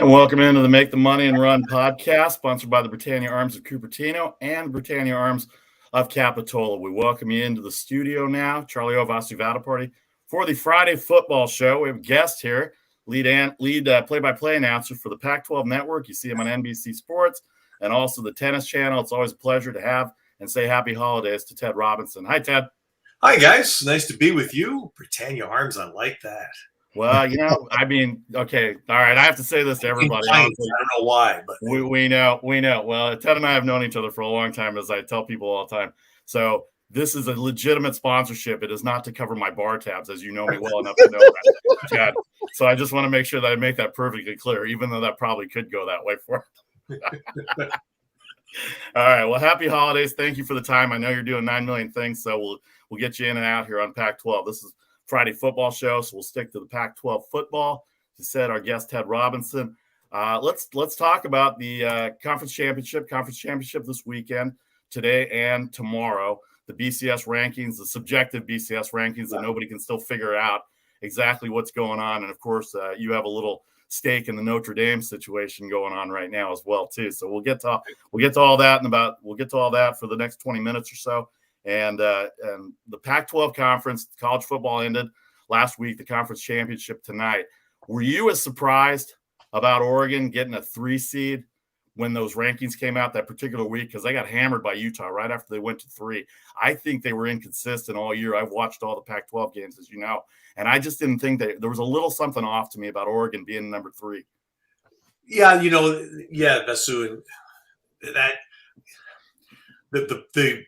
And welcome into the Make the Money and Run podcast, sponsored by the Britannia Arms of Cupertino and Britannia Arms of Capitola. We welcome you into the studio now, Charlie Ovasi Vada Party, for the Friday football show. We have a guest here, lead play-by-play announcer for the Pac-12 Network. You see him on NBC Sports and also the Tennis Channel. It's always a pleasure to have and say happy holidays to Ted Robinson. Hi, Ted. Hi, guys. Nice to be with you. Britannia Arms, I like that. Well, okay. All right. I have to say this to everybody. I don't know why, but we know. Well, Ted and I have known each other for a long time, as I tell people all the time. So this is a legitimate sponsorship. It is not to cover my bar tabs, as you know me well enough to know that, Ted. So I just want to make sure that I make that perfectly clear, even though that probably could go that way for it. All right. Well, happy holidays. Thank you for the time. I know you're doing 9 million things, so we'll get you in and out here on Pac-12. This is Friday football show, so we'll stick to the Pac-12 football. As I said, our guest Ted Robinson. Let's talk about the conference championship this weekend, today and tomorrow. The BCS rankings, the subjective BCS rankings that nobody can still figure out exactly what's going on. And of course, you have a little stake in the Notre Dame situation going on right now as well too. So we'll get to all that for the next 20 minutes or so. And the Pac-12 conference, college football ended last week, the conference championship tonight. Were you as surprised about Oregon getting a 3 seed when those rankings came out that particular week? Because they got hammered by Utah right after they went to 3. I think they were inconsistent all year. I've watched all the Pac-12 games, as you know, and I just didn't think there was a little something off to me about Oregon being number 3. Yeah, Vasu, that the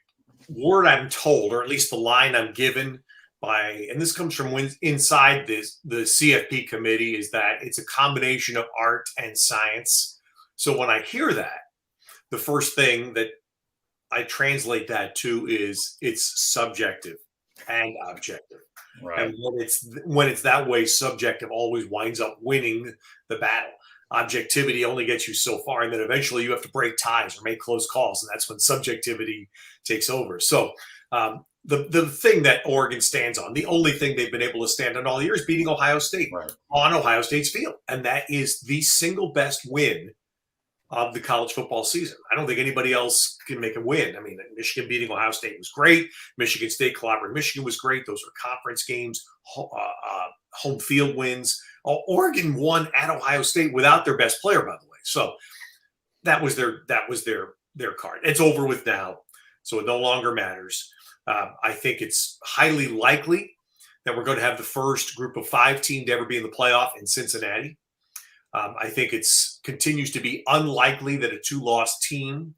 word I'm told, or at least the line I'm given by, and this comes from inside the CFP committee, is that it's a combination of art and science. So when I hear that, the first thing that I translate that to is it's subjective and objective. Right. And when it's that way, subjective always winds up winning the battle. Objectivity only gets you so far, and then eventually you have to break ties or make close calls, and that's when subjectivity takes over. So the thing that Oregon stands on, the only thing they've been able to stand on all year, is beating Ohio State on Ohio State's field, and that is the single best win of the college football season. I don't think anybody else can make a win. I mean, Michigan beating Ohio State was great. Michigan State clobbering Michigan was great. Those were conference games, home field wins. Oregon won at Ohio State without their best player, by the way. So that was their card. It's over with now, so it no longer matters. I think it's highly likely that we're going to have the first group of 5 team to ever be in the playoff in Cincinnati. I think it continues to be unlikely that a 2-loss team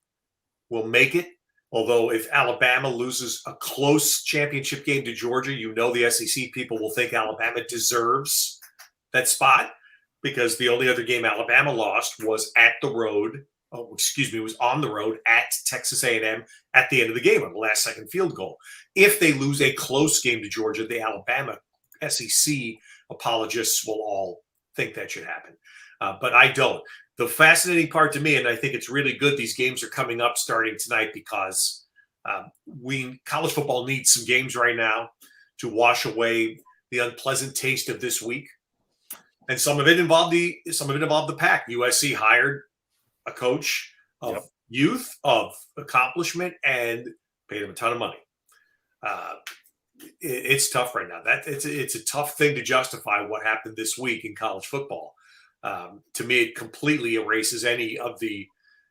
will make it. Although if Alabama loses a close championship game to Georgia, the SEC people will think Alabama deserves that spot, because the only other game Alabama lost was was on the road at Texas A&M at the end of the game on the last second field goal. If they lose a close game to Georgia, the Alabama SEC apologists will all think that should happen. But I don't. The fascinating part to me, and I think it's really good these games are coming up starting tonight, because college football needs some games right now to wash away the unpleasant taste of this week. And some of it involved the Pac. USC hired a coach of youth, of accomplishment, and paid him a ton of money. It's tough right now. It's a tough thing to justify what happened this week in college football. To me, it completely erases any of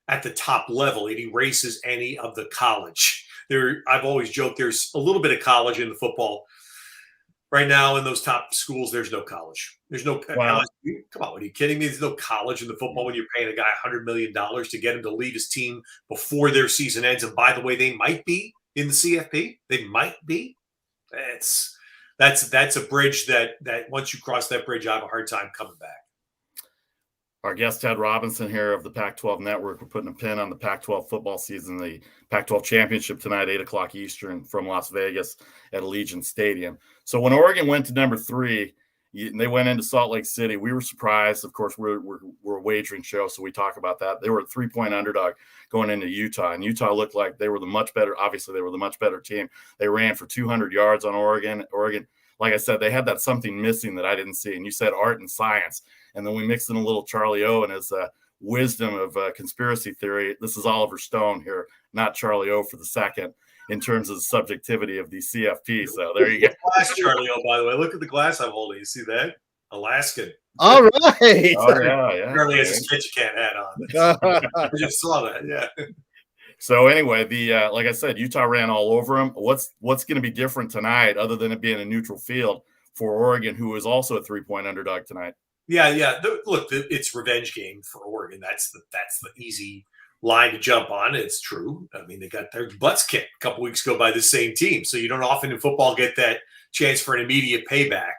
at the top level. It erases any of the college. I've always joked there's a little bit of college in the football. Right now, in those top schools, there's no college. There's no wow. Come on, are you kidding me? There's no college in the football when you're paying a guy $100 million to get him to lead his team before their season ends. And by the way, they might be in the CFP. They might be. That's a bridge that once you cross that bridge, I have a hard time coming back. Our guest, Ted Robinson, here of the Pac-12 Network. We're putting a pin on the Pac-12 football season, the Pac-12 championship tonight, 8 o'clock Eastern from Las Vegas at Allegiant Stadium. So when Oregon went to number 3, they went into Salt Lake City. We were surprised. Of course, we're a wagering show, so we talk about that. They were a 3-point underdog going into Utah, and Utah looked like they were the much better. Obviously, they were the much better team. They ran for 200 yards on Oregon. Oregon like I said, they had that something missing that I didn't see. And you said art and science. And then we mixed in a little Charlie O and his wisdom of conspiracy theory. This is Oliver Stone here, not Charlie O for the second, in terms of the subjectivity of the CFP. So there you go. Glass, Charlie O, by the way. Look at the glass I'm holding. You see that? Alaskan. All right. Oh, yeah. Charlie has a sketch cat hat on. I just saw that. Yeah. So anyway, like I said, Utah ran all over them. What's going to be different tonight, other than it being a neutral field for Oregon, who is also a 3-point underdog tonight? Yeah. Look, it's revenge game for Oregon. That's the easy line to jump on. It's true. I mean, they got their butts kicked a couple weeks ago by the same team. So you don't often in football get that chance for an immediate payback.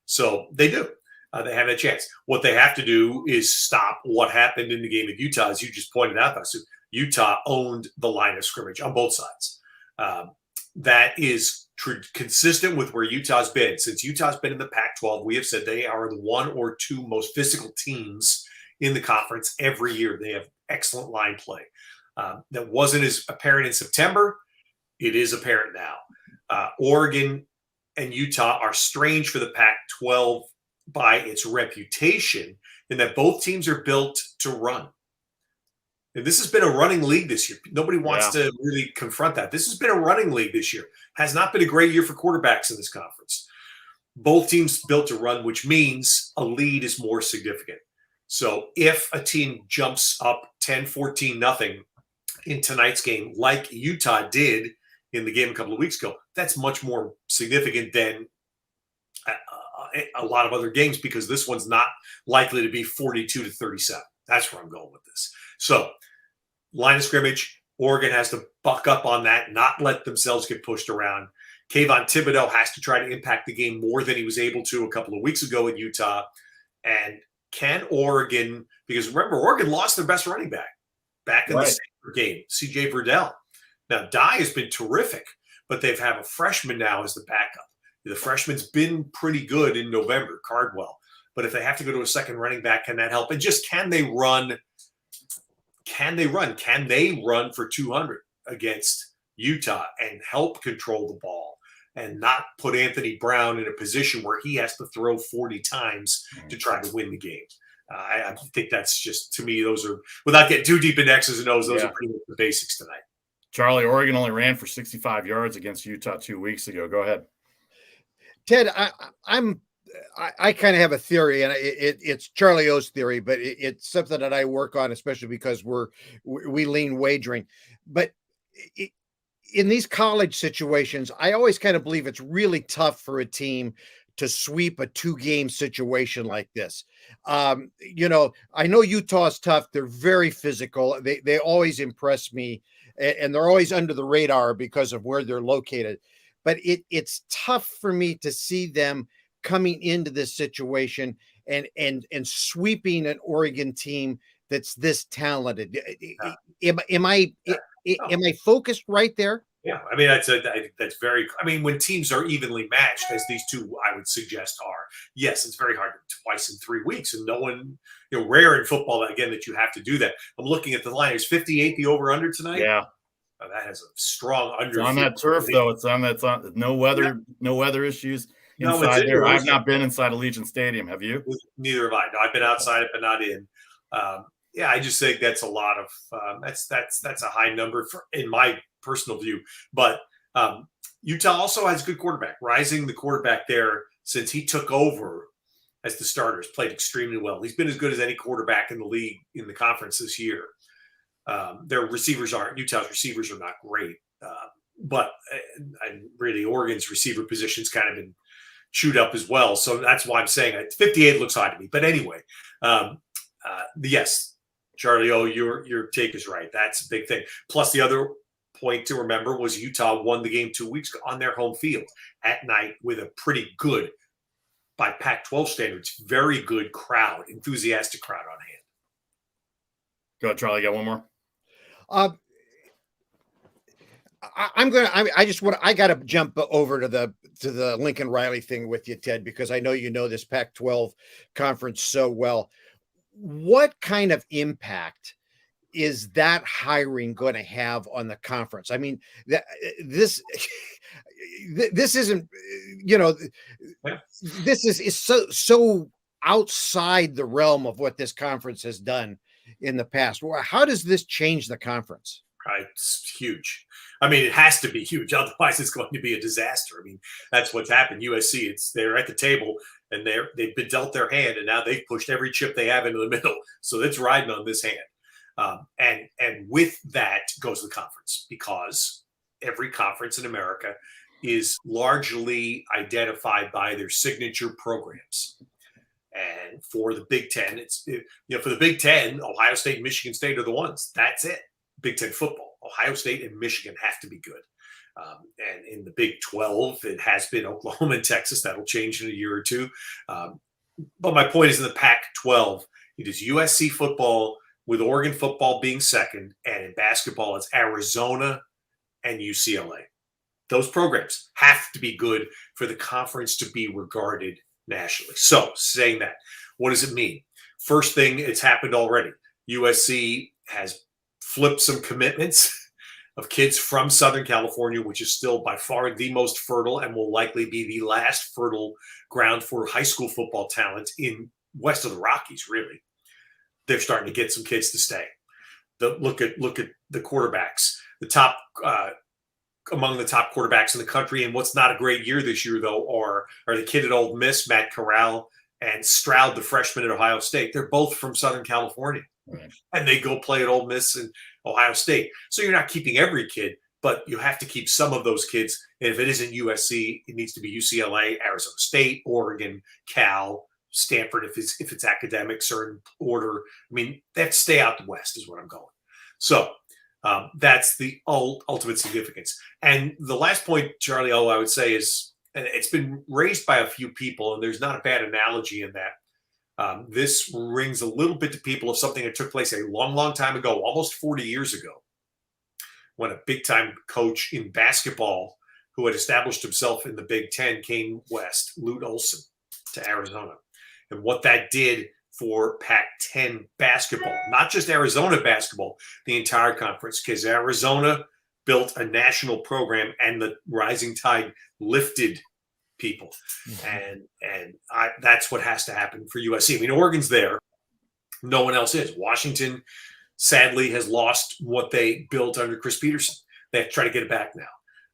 So they do. They have a chance. What they have to do is stop what happened in the game of Utah, as you just pointed out. So Utah owned the line of scrimmage on both sides. That is consistent with where Utah's been. Since Utah's been in the Pac-12, we have said they are the one or two most physical teams in the conference every year. They have excellent line play. That wasn't as apparent in September. It is apparent now. Oregon and Utah are strange for the Pac-12 by its reputation in that both teams are built to run. And this has been a running league this year. Nobody wants to really confront that. This has been a running league this year. Has not been a great year for quarterbacks in this conference. Both teams built to run, which means a lead is more significant. So if a team jumps up 10-14-0 in tonight's game, like Utah did in the game a couple of weeks ago, that's much more significant than a lot of other games, because this one's not likely to be 42-37. That's where I'm going with this. So line of scrimmage, Oregon has to buck up on that, not let themselves get pushed around. Kayvon Thibodeau has to try to impact the game more than he was able to a couple of weeks ago in Utah. And can Oregon, because remember, Oregon lost their best running back in the Stanford game, C.J. Verdell. Now, Dye has been terrific, but they've had a freshman now as the backup. The freshman's been pretty good in November, Cardwell. But if they have to go to a second running back, can that help? And just can they run? Can they run for 200 against Utah and help control the ball and not put Anthony Brown in a position where he has to throw 40 times to try to win the game? I think that's just, to me, those are, without getting too deep in X's and O's, those are pretty much the basics tonight. Charlie, Oregon only ran for 65 yards against Utah 2 weeks ago. Go ahead. Ted, I kind of have a theory, and it's Charlie O's theory, but it's something that I work on, especially because we lean wagering. But in these college situations, I always kind of believe it's really tough for a team to sweep a 2-game situation like this. I know Utah's tough. They're very physical. They always impress me, and they're always under the radar because of where they're located. But it's tough for me to see them coming into this situation and sweeping an Oregon team that's this talented. Am I focused right there? Yeah, I mean, I think that's very. I mean, when teams are evenly matched, as these two, I would suggest, are. Yes, it's very hard twice in 3 weeks, and no one, rare in football again that you have to do that. I'm looking at the line. Is 58 the over/under tonight? Yeah. That has a strong under. It's on that turf, though. It's on no weather issues inside there. I've not been inside Allegiant Stadium. Have you? Neither have I. No, I've been outside it, but not in. I just think that's a lot of that's a high number in my personal view. But Utah also has a good quarterback. Rising, the quarterback there, since he took over as the starter, has played extremely well. He's been as good as any quarterback in the league in the conference this year. Utah's receivers are not great, but really Oregon's receiver position's kind of been chewed up as well. So that's why I'm saying 58 looks high to me. But anyway, yes, Charlie O, your take is right. That's a big thing. Plus, the other point to remember was Utah won the game 2 weeks on their home field at night with a pretty good, by Pac-12 standards, very good crowd, enthusiastic crowd on hand. Go ahead, Charlie. Got one more? I got to jump over to the Lincoln Riley thing with you, Ted, because I know you know this Pac-12 conference so well. What kind of impact is that hiring going to have on the conference? I mean, this isn't, you know, this is so outside the realm of what this conference has done in the past. How does this change the conference? Right, it's huge. I mean, it has to be huge. Otherwise, it's going to be a disaster. I mean, that's what's happened. USC, they're at the table and they've been dealt their hand, and now they've pushed every chip they have into the middle. So it's riding on this hand. And with that goes the conference, because every conference in America is largely identified by their signature programs. And for the Big Ten, for the Big Ten, Ohio State and Michigan State are the ones. That's it. Big Ten football, Ohio State and Michigan have to be good. And in the Big 12, it has been Oklahoma and Texas. That'll change in a year or two. But my point is, in the Pac-12, it is USC football, with Oregon football being second. And in basketball, it's Arizona and UCLA. Those programs have to be good for the conference to be regarded nationally. So, saying that, what does it mean? First thing, it's happened already. USC has flipped some commitments of kids from Southern California, which is still by far the most fertile and will likely be the last fertile ground for high school football talent in west of the Rockies, really. They're starting to get some kids to stay. Look at the quarterbacks. The top among the top quarterbacks in the country, and what's not a great year this year, though, are the kid at Ole Miss, Matt Corral, and Stroud, the freshman at Ohio State. They're both from Southern California. Right. And they go play at Ole Miss and Ohio State. So you're not keeping every kid, but you have to keep some of those kids. And if it isn't USC, it needs to be UCLA, Arizona State, Oregon, Cal, Stanford, if it's academics or in order. I mean, that's stay out the West is where I'm going. So that's the ultimate significance. And the last point, Charlie, I would say is, and it's been raised by a few people, and there's not a bad analogy in that. This rings a little bit to people of something that took place a long, long time ago, almost 40 years ago, when a big-time coach in basketball who had established himself in the Big Ten came west, Lute Olson, to Arizona. And what that did for Pac-10 basketball, not just Arizona basketball, the entire conference, because Arizona built a national program and the rising tide lifted people. Mm-hmm. And that's what has to happen for USC. I mean, Oregon's there. No one else is. Washington, sadly, has lost what they built under Chris Peterson. They have to try to get it back now.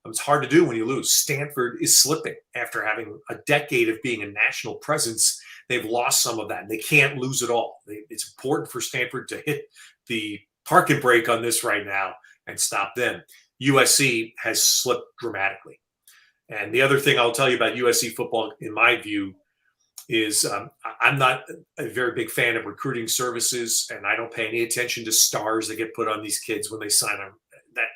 It's hard to do when you lose. Stanford is slipping after having a decade of being a national presence. They've lost some of that, and they can't lose it all. It's important for Stanford to hit the parking brake on this right now and stop them. USC has slipped dramatically. And the other thing I'll tell you about USC football, in my view, is I'm not a very big fan of recruiting services, and I don't pay any attention to stars that get put on these kids when they sign them.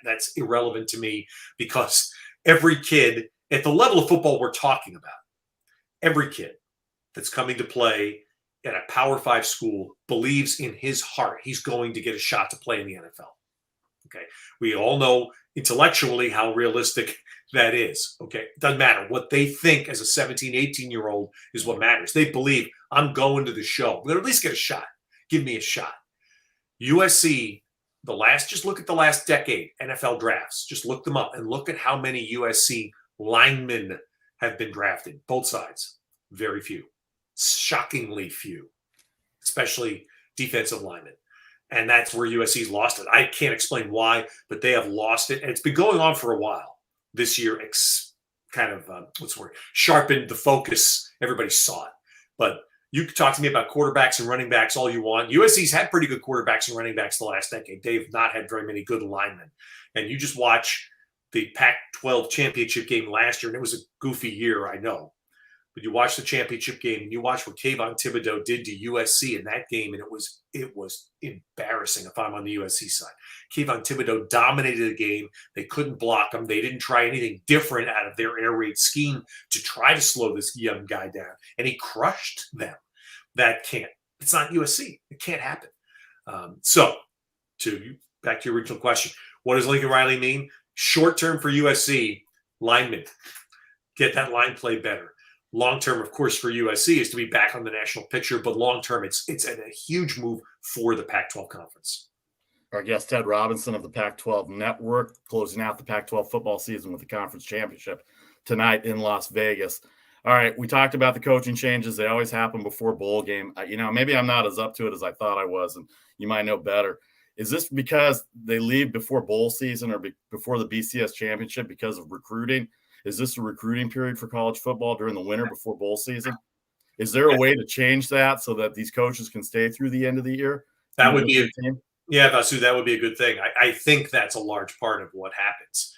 That's irrelevant to me, because every kid at the level of football we're talking about, every kid that's coming to play at a Power 5 school believes in his heart he's going to get a shot to play in the NFL. Okay. We all know intellectually how realistic that is. Okay. It doesn't matter. What they think as a 17, 18-year-old is what matters. They believe, I'm going to the show. I'm going to at least get a shot. Give me a shot. USC, just look at the last decade, NFL drafts. Just look them up and look at how many USC linemen have been drafted. Both sides. Very few. Shockingly few. Especially defensive linemen. And that's where USC's lost it. I can't explain why, but they have lost it. And it's been going on for a while. This year, sharpened the focus. Everybody saw it. But you can talk to me about quarterbacks and running backs all you want. USC's had pretty good quarterbacks and running backs the last decade. They've not had very many good linemen. And you just watch the Pac-12 championship game last year, and it was a goofy year, I know. But you watch the championship game, and you watch what Kayvon Thibodeau did to USC in that game, and it was embarrassing if I'm on the USC side. Kayvon Thibodeau dominated the game. They couldn't block him. They didn't try anything different out of their air raid scheme to try to slow this young guy down, and he crushed them. It's not USC. It can't happen. Back to your original question, what does Lincoln Riley mean? Short term for USC, linemen. Get that line play better. Long term, of course, for USC is to be back on the national picture, but long term, it's a huge move for the Pac-12 conference. Our guest, Ted Robinson of the Pac-12 Network, closing out the Pac-12 football season with the conference championship. tonight in Las Vegas. All right, we talked about the coaching changes. They always happen before bowl game. Maybe I'm not as up to it as I thought I was, and you might know better. Is this because they leave before bowl season or before the BCS championship because of recruiting? Is this a recruiting period for college football during the winter before bowl season? Is there a way to change that so that these coaches can stay through the end of the year? That would be Vasu, that would be a good thing. I think that's a large part of what happens.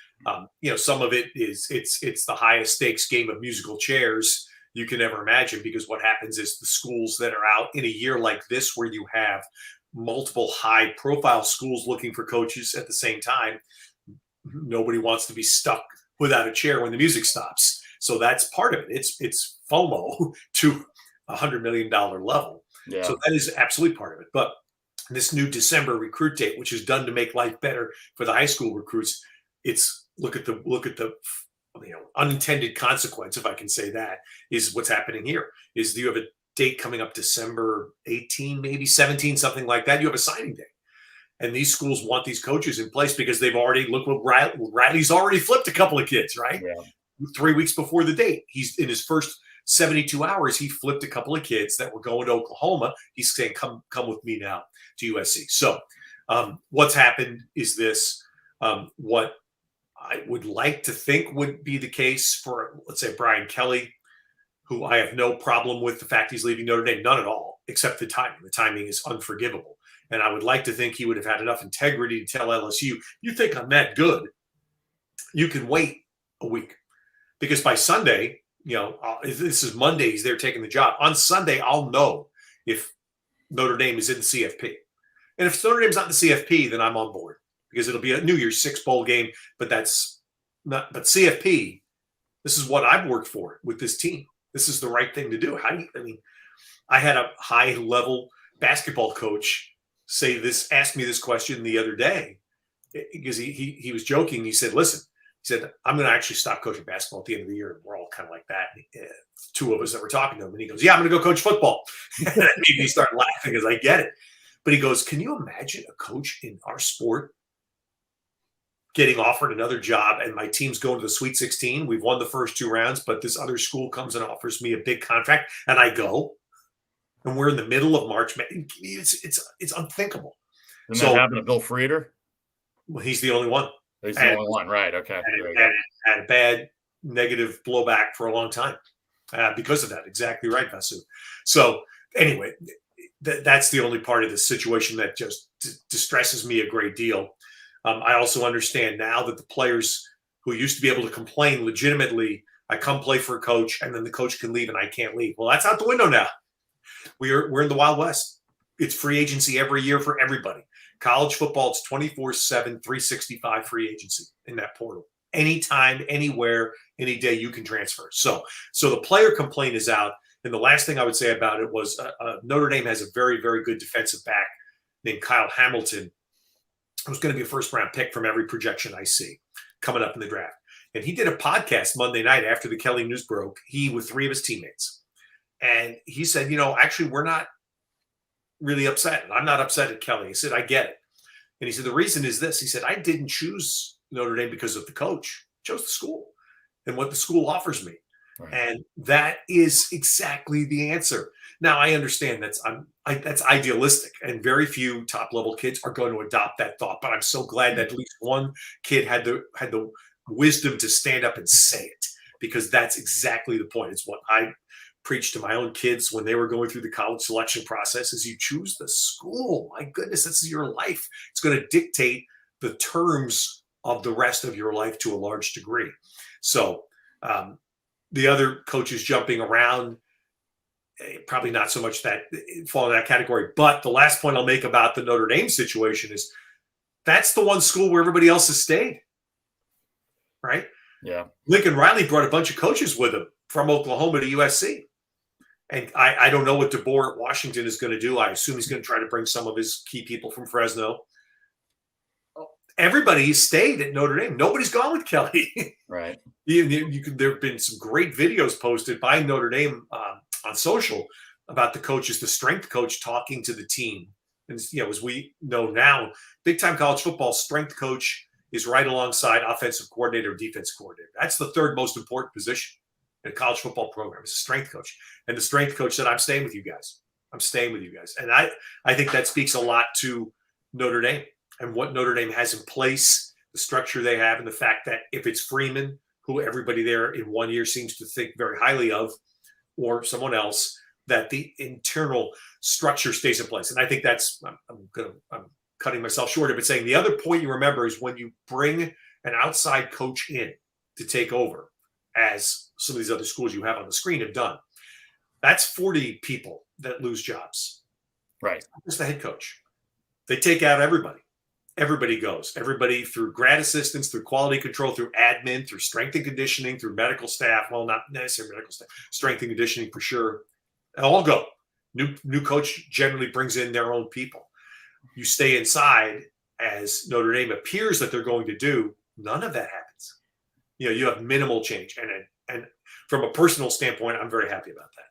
Some of it is it's the highest stakes game of musical chairs you can ever imagine, because what happens is the schools that are out in a year like this, where you have multiple high profile schools looking for coaches at the same time, nobody wants to be stuck without a chair when the music stops. So that's part of it. It's FOMO to $100 million level. Yeah. So that is absolutely part of it. But this new December recruit date, which is done to make life better for the high school recruits, it's look at the unintended consequence, if I can say that, is what's happening here. Is you have a date coming up December 18, maybe 17, something like that. You have a signing day. And these schools want these coaches in place because they've already, look what Riley's already flipped a couple of kids, right? Yeah. 3 weeks before the date. He's in his first 72 hours, he flipped a couple of kids that were going to Oklahoma. He's saying, come with me now to USC. So what's happened is this, what I would like to think would be the case for, let's say, Brian Kelly, who I have no problem with the fact he's leaving Notre Dame, none at all, except the timing. The timing is unforgivable. And I would like to think he would have had enough integrity to tell LSU, you think I'm that good, you can wait a week. Because by Sunday, this is Monday, they're taking the job. On Sunday, I'll know if Notre Dame is in the CFP. And if Notre Dame's not in the CFP, then I'm on board, because it'll be a New Year's Six bowl game. But that's not. But CFP, this is what I've worked for with this team. This is the right thing to do. I had a high-level basketball coach ask me this question the other day, because he was joking. He said, "Listen," he said, "I'm going to actually stop coaching basketball at the end of the year." And we're all kind of like that. Two of us that were talking to him, and he goes, "Yeah, I'm going to go coach football." And that made me start laughing, because I get it. But he goes, "Can you imagine a coach in our sport getting offered another job, and my team's going to the Sweet 16? We've won the first 2 rounds, but this other school comes and offers me a big contract, and I go, and we're in the middle of March. It's unthinkable." Didn't that happen to Bill Frieder? Well, he's the only one. He's the only one, right? Okay. Had a bad negative blowback for a long time because of that. Exactly right, Vasu. So anyway, that's the only part of the situation that just distresses me a great deal. I also understand now that the players who used to be able to complain legitimately, I come play for a coach and then the coach can leave and I can't leave. Well, that's out the window now. We're in the Wild West. It's free agency every year for everybody. College football, it's 24/7, 365 free agency in that portal. Anytime, anywhere, any day you can transfer. So the player complaint is out. And the last thing I would say about it was Notre Dame has a very, very good defensive back named Kyle Hamilton, who's going to be a first-round pick from every projection I see coming up in the draft. And he did a podcast Monday night after the Kelly news broke, he with 3 of his teammates. And he said, actually, we're not really upset. I'm not upset at Kelly. He said, I get it. And he said, the reason is this. He said, I didn't choose Notre Dame because of the coach. I chose the school and what the school offers me. Right. And that is exactly the answer. Now, I understand that's idealistic, and very few top-level kids are going to adopt that thought. But I'm so glad that at least one kid had the wisdom to stand up and say it, because that's exactly the point. It's what I preached to my own kids when they were going through the college selection process: is you choose the school. My goodness, this is your life. It's going to dictate the terms of the rest of your life to a large degree. So the other coaches jumping around, probably not so much that fall in that category. But the last point I'll make about the Notre Dame situation is that's the one school where everybody else has stayed, right? Yeah. Lincoln Riley brought a bunch of coaches with him from Oklahoma to USC. And I don't know what DeBoer at Washington is going to do. I assume he's going to try to bring some of his key people from Fresno. Everybody stayed at Notre Dame. Nobody's gone with Kelly. Right. There have been some great videos posted by Notre Dame on social about the coaches, the strength coach talking to the team. And as we know now, big time college football strength coach is right alongside offensive coordinator or defense coordinator. That's the third most important position in a college football program, is a strength coach. And the strength coach said, I'm staying with you guys. I'm staying with you guys. And I think that speaks a lot to Notre Dame and what Notre Dame has in place, the structure they have, and the fact that if it's Freeman, who everybody there in 1 year seems to think very highly of, or someone else, that the internal structure stays in place. And I think that's, I'm cutting myself short of it, saying the other point you remember is when you bring an outside coach in to take over, as some of these other schools you have on the screen have done, that's 40 people that lose jobs. Right. Just the head coach. They take out everybody. Everybody goes. Everybody through grad assistants, through quality control, through admin, through strength and conditioning, through medical staff. Well, not necessarily medical staff. Strength and conditioning for sure. They all go. New coach generally brings in their own people. You stay inside, as Notre Dame appears that they're going to do. None of that happens. You have minimal change. And from a personal standpoint, I'm very happy about that.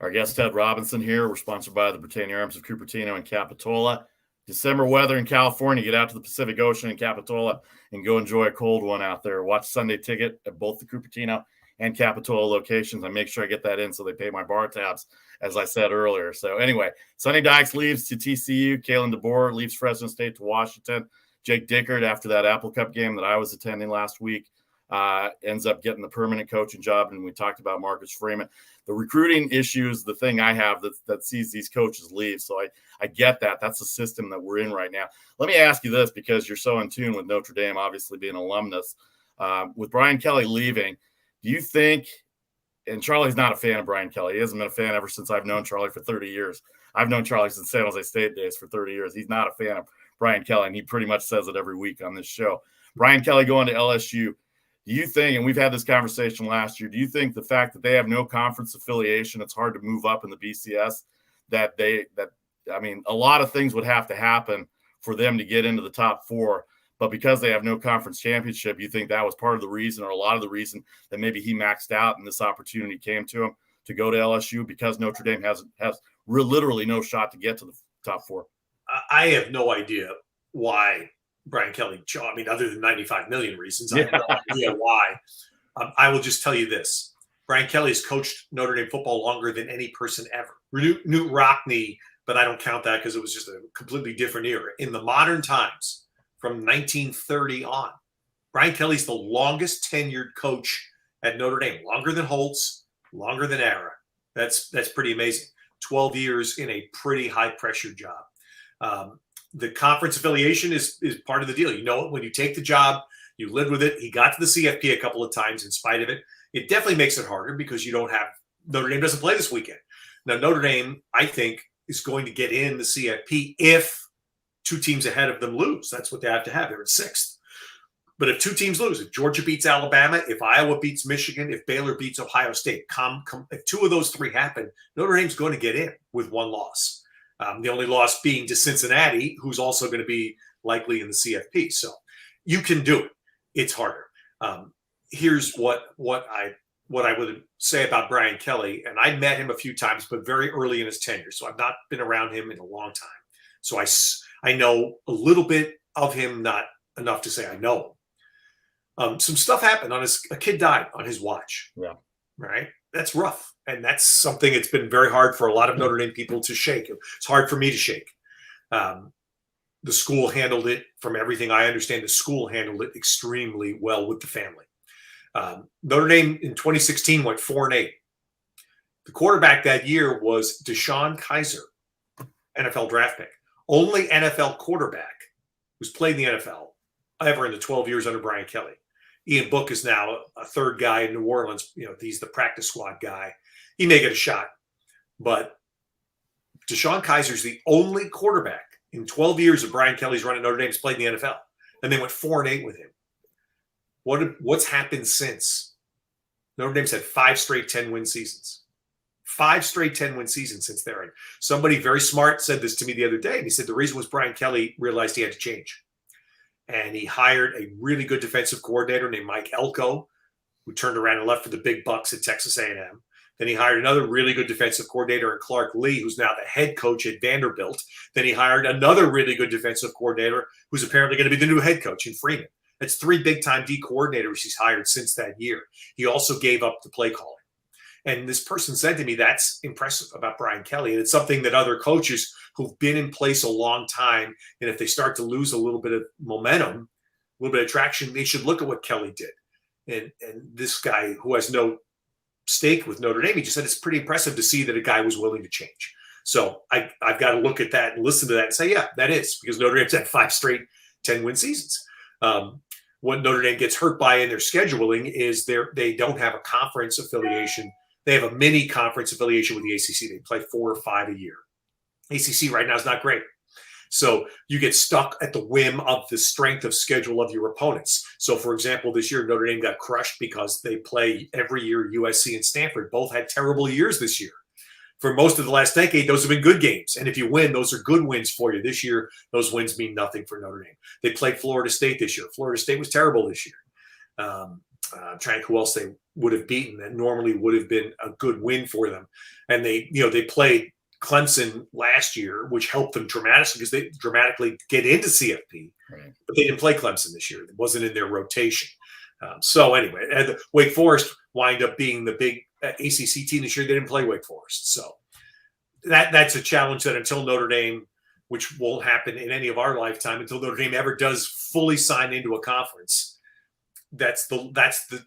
Our guest, Ted Robinson, here. We're sponsored by the Britannia Arms of Cupertino and Capitola. December weather in California. Get out to the Pacific Ocean in Capitola and go enjoy a cold one out there. Watch Sunday Ticket at both the Cupertino and Capitola locations. I make sure I get that in so they pay my bar tabs, as I said earlier. So anyway, Sonny Dykes leaves to TCU. Kalen DeBoer leaves Fresno State to Washington. Jake Dickert, after that Apple Cup game that I was attending last week, ends up getting the permanent coaching job. And we talked about Marcus Freeman. The recruiting issues, the thing I have that sees these coaches leave. So I get that. That's the system that we're in right now. Let me ask you this, because you're so in tune with Notre Dame, obviously being an alumnus. With Brian Kelly leaving, do you think, and Charlie's not a fan of Brian Kelly. He hasn't been a fan ever since I've known Charlie for 30 years. I've known Charlie since San Jose State days for 30 years. He's not a fan of Brian Kelly, and he pretty much says it every week on this show. Brian Kelly going to LSU. Do you think, and we've had this conversation last year, do you think the fact that they have no conference affiliation, it's hard to move up in the BCS, a lot of things would have to happen for them to get into the top four, but because they have no conference championship, you think that was part of the reason, or a lot of the reason, that maybe he maxed out and this opportunity came to him to go to LSU, because Notre Dame has literally no shot to get to the top four? I have no idea why Brian Kelly, other than 95 million reasons, I have no idea why. I will just tell you this. Brian Kelly has coached Notre Dame football longer than any person ever. Newt Rockne, but I don't count that because it was just a completely different era. In the modern times, from 1930 on, Brian Kelly's the longest tenured coach at Notre Dame, longer than Holtz, longer than Ara. That's pretty amazing. 12 years in a pretty high-pressure job. The conference affiliation is part of the deal. When you take the job, you live with it. He got to the CFP a couple of times in spite of it. It definitely makes it harder because Notre Dame doesn't play this weekend. Now, Notre Dame, I think, is going to get in the CFP if two teams ahead of them lose. That's what they have to have. They're in sixth. But if two teams lose, if Georgia beats Alabama, if Iowa beats Michigan, if Baylor beats Ohio State, if two of those three happen, Notre Dame's going to get in with one loss. The only loss being to Cincinnati, who's also going to be likely in the CFP. So you can do it. It's harder. Here's what I would say about Brian Kelly, and I met him a few times, but very early in his tenure. So I've not been around him in a long time. So I know a little bit of him, not enough to say I know him. Some stuff happened a kid died on his watch. Yeah. Right. That's rough. And that's something it's been very hard for a lot of Notre Dame people to shake. It's hard for me to shake. The school handled it, from everything I understand. The school handled it extremely well with the family. Notre Dame in 2016 went 4-8. The quarterback that year was Deshaun Kaiser, NFL draft pick. Only NFL quarterback who's played in the NFL ever in the 12 years under Brian Kelly. Ian Book is now a third guy in New Orleans. He's the practice squad guy. He may get a shot. But Deshaun Kaiser's the only quarterback in 12 years of Brian Kelly's run at Notre Dame's played in the NFL. And they went 4-8 with him. What's happened since? Notre Dame's had 5 straight 10-win seasons. 5 straight 10-win seasons since they're in. Somebody very smart said this to me the other day. And he said the reason was Brian Kelly realized he had to change. And he hired a really good defensive coordinator named Mike Elko, who turned around and left for the big bucks at Texas A&M. Then he hired another really good defensive coordinator in Clark Lee, who's now the head coach at Vanderbilt. Then he hired another really good defensive coordinator, who's apparently going to be the new head coach in Freeman. That's 3 big-time D coordinators he's hired since that year. He also gave up the play calling. And this person said to me, that's impressive about Brian Kelly. And it's something that other coaches who've been in place a long time, and if they start to lose a little bit of momentum, a little bit of traction, they should look at what Kelly did. And this guy who has no stake with Notre Dame, he just said it's pretty impressive to see that a guy was willing to change. So I've got to look at that and listen to that and say, yeah, that is, because Notre Dame's had 5 straight 10-win seasons. What Notre Dame gets hurt by in their scheduling is they don't have a conference affiliation. They have a mini conference affiliation with the ACC. They play 4 or 5 a year. ACC right now is not great. So you get stuck at the whim of the strength of schedule of your opponents. So, for example, this year, Notre Dame got crushed because they play every year USC and Stanford. Both had terrible years this year. For most of the last decade, those have been good games. And if you win, those are good wins for you. This year, those wins mean nothing for Notre Dame. They played Florida State this year. Florida State was terrible this year. I'm trying to think who else they would have beaten that normally would have been a good win for them. And they played Clemson last year, which helped them dramatically because they dramatically get into CFP. Right. But they didn't play Clemson this year. It wasn't in their rotation. So anyway, and Wake Forest wind up being the big ACC team this year. They didn't play Wake Forest. So that's a challenge that until Notre Dame, which won't happen in any of our lifetime, until Notre Dame ever does fully sign into a conference, that's the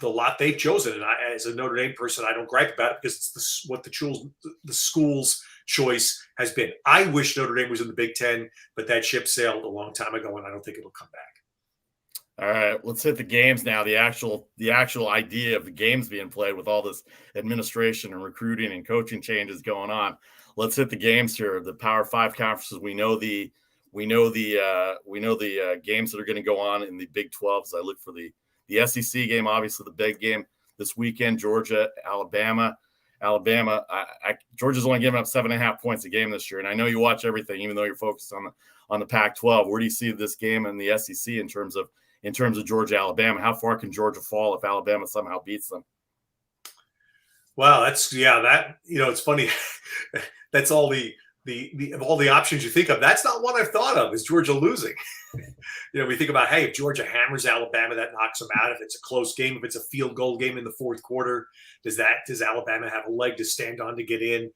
lot they've chosen. And as a Notre Dame person, I don't gripe about it because it's what the school's choice has been. I wish Notre Dame was in the Big Ten, but that ship sailed a long time ago, and I don't think it'll come back. All right, let's hit the games now. The actual idea of the games being played with all this administration and recruiting and coaching changes going on. Let's hit the games here. The Power 5 conferences. We know the games that are going to go on in the Big 12. As I look for the SEC game, obviously the big game this weekend, Georgia, Alabama. Georgia's only given up 7.5 points a game this year. And I know you watch everything, even though you're focused on the Pac-12. Where do you see this game in the SEC in terms of Georgia, Alabama? How far can Georgia fall if Alabama somehow beats them? Well, it's funny. That's all of all the options you think of. That's not one I've thought of, is Georgia losing. We think about, hey, if Georgia hammers Alabama, that knocks them out. If it's a close game, if it's a field goal game in the fourth quarter, does Alabama have a leg to stand on to get in?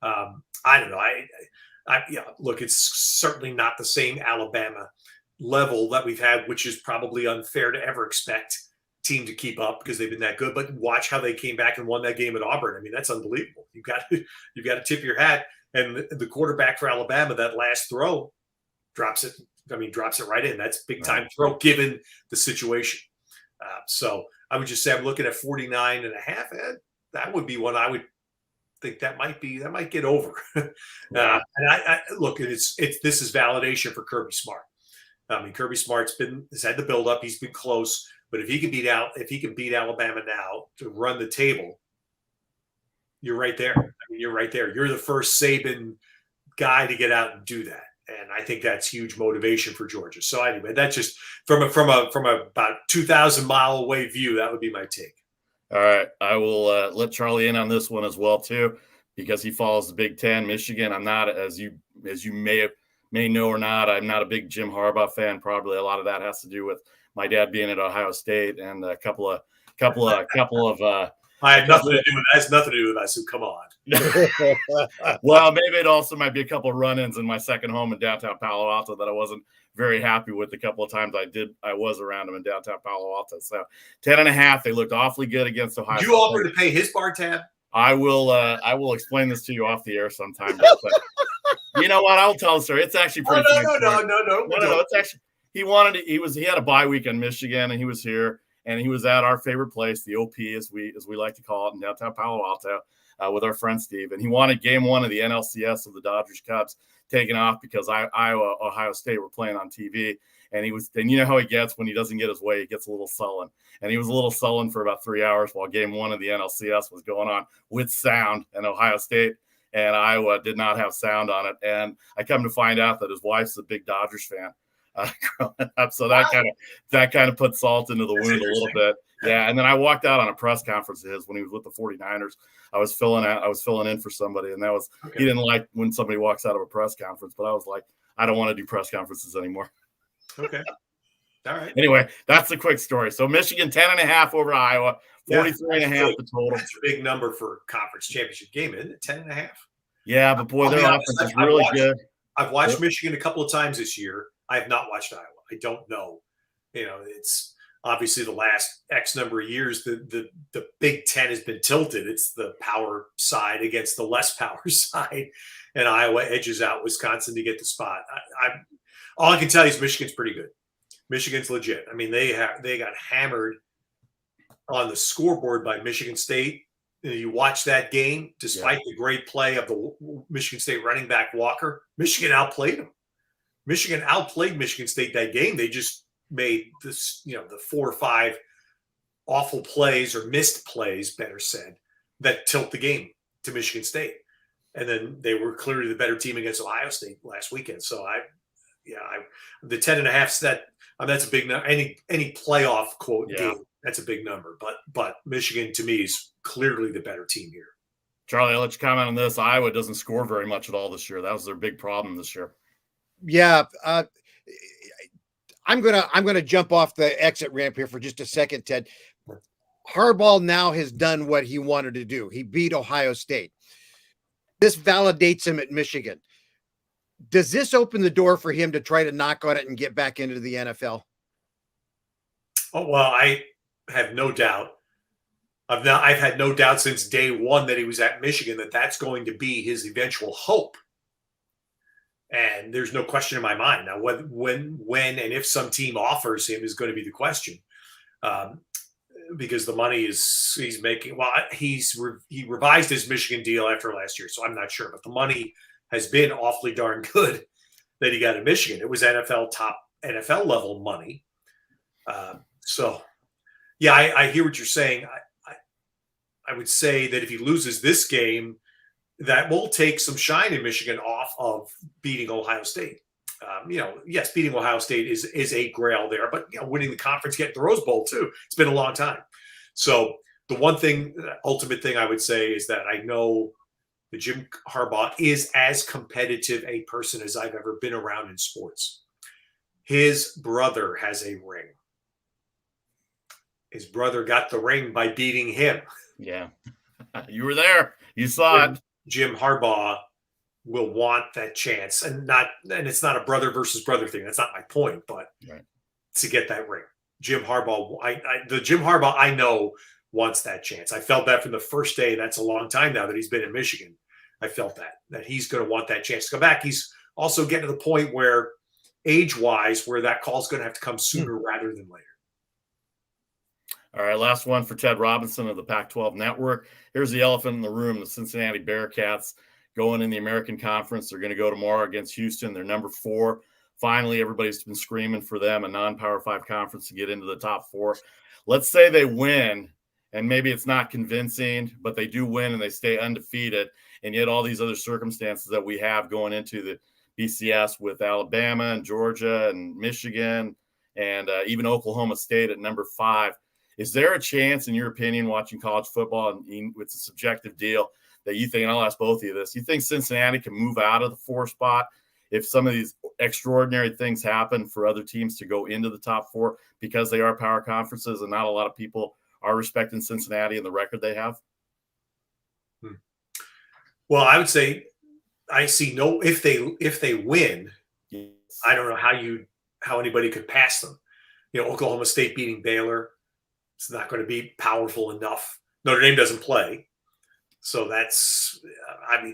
I don't know. Look, it's certainly not the same Alabama level that we've had, which is probably unfair to ever expect team to keep up because they've been that good. But watch how they came back and won that game at Auburn. I mean, that's unbelievable. You've got to tip your hat. And the quarterback for Alabama, that last throw, drops it right in. That's big time throw given the situation. So I would just say I'm looking at 49.5. That would be one I would think that might get over. And I look, this is validation for Kirby Smart. I mean, Kirby Smart's has had the build up. He's been close, but if he can beat Alabama now to run the table, you're right there. I mean, you're right there. You're the first Saban guy to get out and do that, and I think that's huge motivation for Georgia. So anyway, that's just from a about 2,000 mile away view. That would be my take. All right, I will let Charlie in on this one as well too, because he follows the Big Ten. Michigan, I'm not, as you may know or not, I'm not a big Jim Harbaugh fan. Probably a lot of that has to do with my dad being at Ohio State and a couple of. I had nothing to do with that. Has nothing to do with that. So come on. Well, maybe it also might be a couple of run-ins in my second home in downtown Palo Alto that I wasn't very happy with the couple of times I was around them in downtown Palo Alto. So 10.5. They looked awfully good against Ohio State. Did you offer to pay his bar tab? I will explain this to you off the air sometime. But you know what? I'll tell the story. It's actually pretty. No. It's actually he had a bye week in Michigan and he was here. And he was at our favorite place, the OP, as we like to call it, in downtown Palo Alto, with our friend Steve. And he wanted game 1 of the NLCS of the Dodgers Cubs taken off because Iowa, Ohio State were playing on TV. And you know how he gets when he doesn't get his way, he gets a little sullen. And he was a little sullen for about 3 hours while game 1 of the NLCS was going on with sound. And Ohio State and Iowa did not have sound on it. And I come to find out that his wife's a big Dodgers fan. Growing up, so that kind of put salt into the wound a little bit. Yeah, and then I walked out on a press conference of his when he was with the 49ers. I was filling in for somebody, and he didn't like when somebody walks out of a press conference, but I was like, I don't want to do press conferences anymore. Okay. All right. Anyway, that's the quick story. So Michigan 10.5 over Iowa, 43.5 the total. That's a big number for a conference championship game, isn't it? 10.5. Yeah, but boy, their offense is really good. I've watched Michigan a couple of times this year. I have not watched Iowa. I don't know. It's obviously the last X number of years, the Big Ten has been tilted. It's the power side against the less power side, and Iowa edges out Wisconsin to get the spot. All I can tell you is Michigan's pretty good. Michigan's legit. I mean, they got hammered on the scoreboard by Michigan State. You watch that game, despite the great play of the Michigan State running back Walker, Michigan outplayed them. Michigan outplayed Michigan State that game. They just made this, the 4 or 5 awful plays or missed plays, better said, that tilt the game to Michigan State. And then they were clearly the better team against Ohio State last weekend. So the 10.5 that's a big number. Any playoff game, that's a big number. But Michigan to me is clearly the better team here. Charlie, I'll let you comment on this. Iowa doesn't score very much at all this year. That was their big problem this year. Yeah, I'm gonna jump off the exit ramp here for just a second, Ted. Harbaugh now has done what he wanted to do. He beat Ohio State. This validates him at Michigan. Does this open the door for him to try to knock on it and get back into the NFL? Oh, well, I have no doubt. I've had no doubt since day one that he was at Michigan that that's going to be his eventual hope. And there's no question in my mind. Now, when, and if some team offers him is going to be the question. Because the money he's making. Well, he revised his Michigan deal after last year, so I'm not sure. But the money has been awfully darn good that he got in Michigan. It was top NFL level money. So, yeah, I hear what you're saying. I would say that if he loses this game, that will take some shine in Michigan off of beating Ohio State. Yes, beating Ohio State is a grail there, but winning the conference, getting the Rose Bowl too. It's been a long time. So the ultimate thing I would say is that I know that Jim Harbaugh is as competitive a person as I've ever been around in sports. His brother has a ring. His brother got the ring by beating him. Yeah. You were there. You saw it. Jim Harbaugh will want that chance, and it's not a brother versus brother thing. That's not my point, but to get that ring, Jim Harbaugh, the Jim Harbaugh I know wants that chance. I felt that from the first day. That's a long time now that he's been in Michigan. I felt that he's going to want that chance to go back. He's also getting to the point where age-wise, where that call is going to have to come sooner rather than later. All right, last one for Ted Robinson of the Pac-12 Network. Here's the elephant in the room, the Cincinnati Bearcats going in the American Conference. They're going to go tomorrow against Houston. They're number 4. Finally, everybody's been screaming for them, a non-Power 5 conference, to get into the top 4. Let's say they win, and maybe it's not convincing, but they do win and they stay undefeated, and yet all these other circumstances that we have going into the BCS with Alabama and Georgia and Michigan and even Oklahoma State at number 5. Is there a chance, in your opinion, watching college football, and it's a subjective deal, that you think, and I'll ask both of you this, you think Cincinnati can move out of the 4 spot if some of these extraordinary things happen for other teams to go into the top 4 because they are power conferences and not a lot of people are respecting Cincinnati and the record they have? Well, I would say I see if they win, yes. I don't know how anybody could pass them. Oklahoma State beating Baylor, it's not going to be powerful enough. Notre Dame doesn't play. So that's, I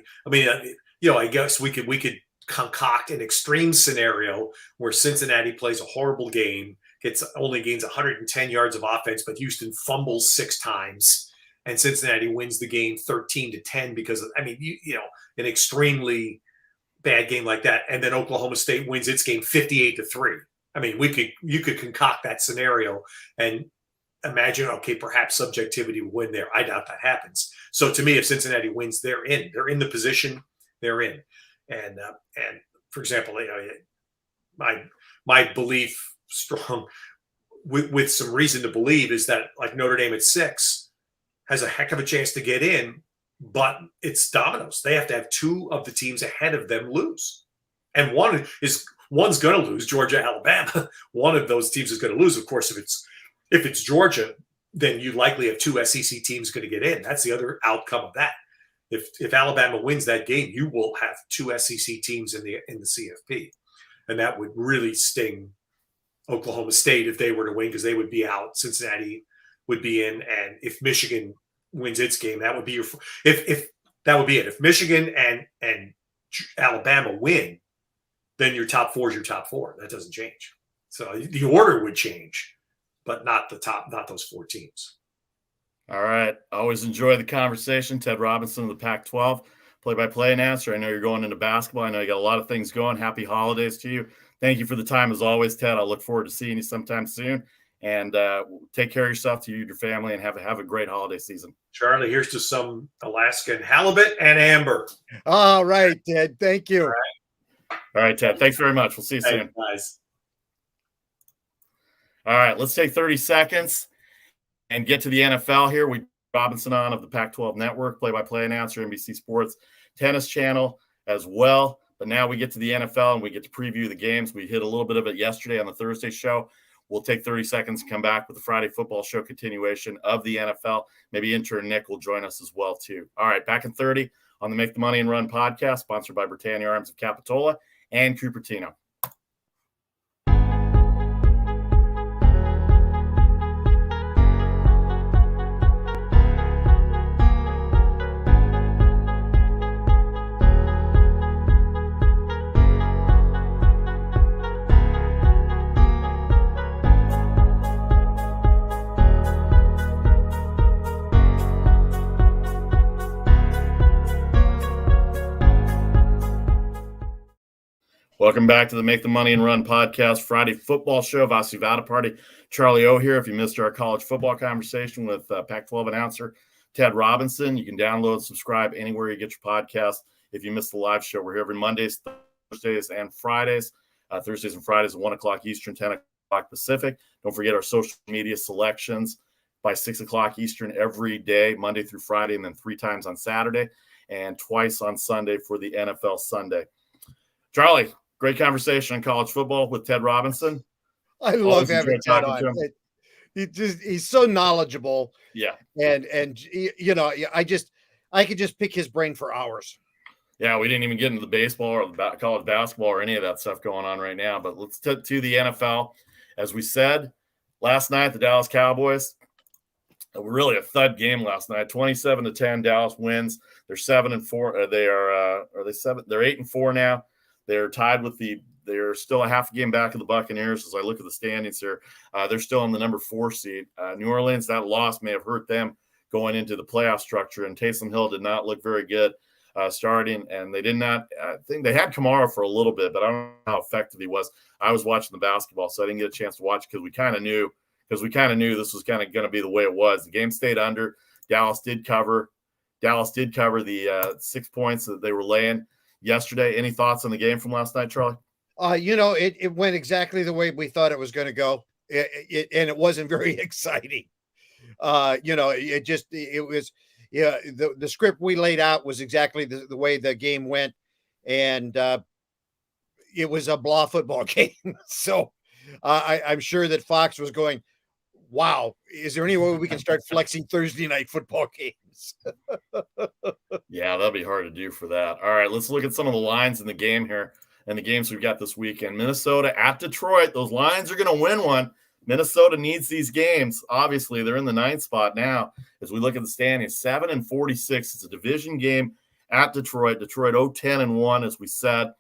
guess we could concoct an extreme scenario where Cincinnati plays a horrible game, only gains 110 yards of offense, but Houston fumbles 6 times, and Cincinnati wins the game 13-10 because of, an extremely bad game like that, and then Oklahoma State wins its game 58-3. You could concoct that scenario and imagine, okay, perhaps subjectivity will win there. I doubt that happens. So to me, if Cincinnati wins, they're in. They're in the position they're in. And for example, my belief strong with some reason to believe is that like Notre Dame at 6 has a heck of a chance to get in, but it's dominoes. They have to have 2 of the teams ahead of them lose. And one's going to lose, Georgia, Alabama. One of those teams is going to lose. Of course, if it's Georgia, then you likely have 2 SEC teams going to get in. That's the other outcome of that. If Alabama wins that game, you will have 2 SEC teams in the CFP, and that would really sting Oklahoma State if they were to win, because they would be out. Cincinnati would be in, and if Michigan wins its game, that would be if that would be it. If Michigan and Alabama win, then your top 4 is your top 4. That doesn't change. So the order would change, but not those 4 teams. All right. Always enjoy the conversation. Ted Robinson of the Pac-12, play-by-play announcer. I know you're going into basketball. I know you got a lot of things going. Happy holidays to you. Thank you for the time as always, Ted. I look forward to seeing you sometime soon. And take care of yourself, to you and your family, and have a great holiday season. Charlie, here's to some Alaskan halibut and amber. All right, Ted. Thank you. All right, Ted. Thanks very much. We'll see you soon. Guys. All right, let's take 30 seconds and get to the NFL here. We Robinson on of the Pac-12 Network, play-by-play announcer, NBC Sports Tennis Channel as well. But now we get to the NFL and we get to preview the games. We hit a little bit of it yesterday on the Thursday show. We'll take 30 seconds and come back with the Friday football show continuation of the NFL. Maybe intern Nick will join us as well, too. All right, back in 30 on the Make the Money and Run podcast, sponsored by Britannia Arms of Capitola and Cupertino. Welcome back to the Make the Money and Run podcast, Friday football show. Vasi Vada Party, Charlie O here. If you missed our college football conversation with Pac-12 announcer Ted Robinson, you can download and subscribe anywhere you get your podcast. If you missed the live show, we're here every Mondays, Thursdays, and Fridays. Thursdays and Fridays at 1 o'clock Eastern, 10 o'clock Pacific. Don't forget our social media selections by 6 o'clock Eastern every day, Monday through Friday, and then 3 times on Saturday and twice on Sunday for the NFL Sunday. Charlie, great conversation on college football with Ted Robinson. I love having Ted on. He's so knowledgeable. Yeah. And you know, I could just pick his brain for hours. Yeah, we didn't even get into the baseball or the college basketball or any of that stuff going on right now. But let's to the NFL. As we said last night, the Dallas Cowboys were really a thud game last night. 27-10, Dallas wins. They're 7-4. They're 8-4 now. They're tied with they're still a half a game back of the Buccaneers. As I look at the standings here, they're still in the number 4 seed. New Orleans, that loss may have hurt them going into the playoff structure. And Taysom Hill did not look very good starting. And they did not, I think they had Kamara for a little bit, but I don't know how effective he was. I was watching the basketball, so I didn't get a chance to watch because we kind of knew this was kind of going to be the way it was. The game stayed under. Dallas did cover the 6 points that they were laying yesterday. Any thoughts on the game from last night, Charlie? It went exactly the way we thought it was going to go. And it wasn't very exciting. The script we laid out was exactly the way the game went. And it was a blah football game. So I'm sure that Fox was going, wow, is there any way we can start flexing Thursday night football games? Yeah, that'll be hard to do for that. All right, let's look at some of the lines in the game here and the games we've got this weekend. Minnesota at Detroit. Those Lions are going to win one. Minnesota needs these games. Obviously, they're in the 9th spot now as we look at the standings. 7-46. It's a division game at Detroit. Detroit 0-10-1, as we said.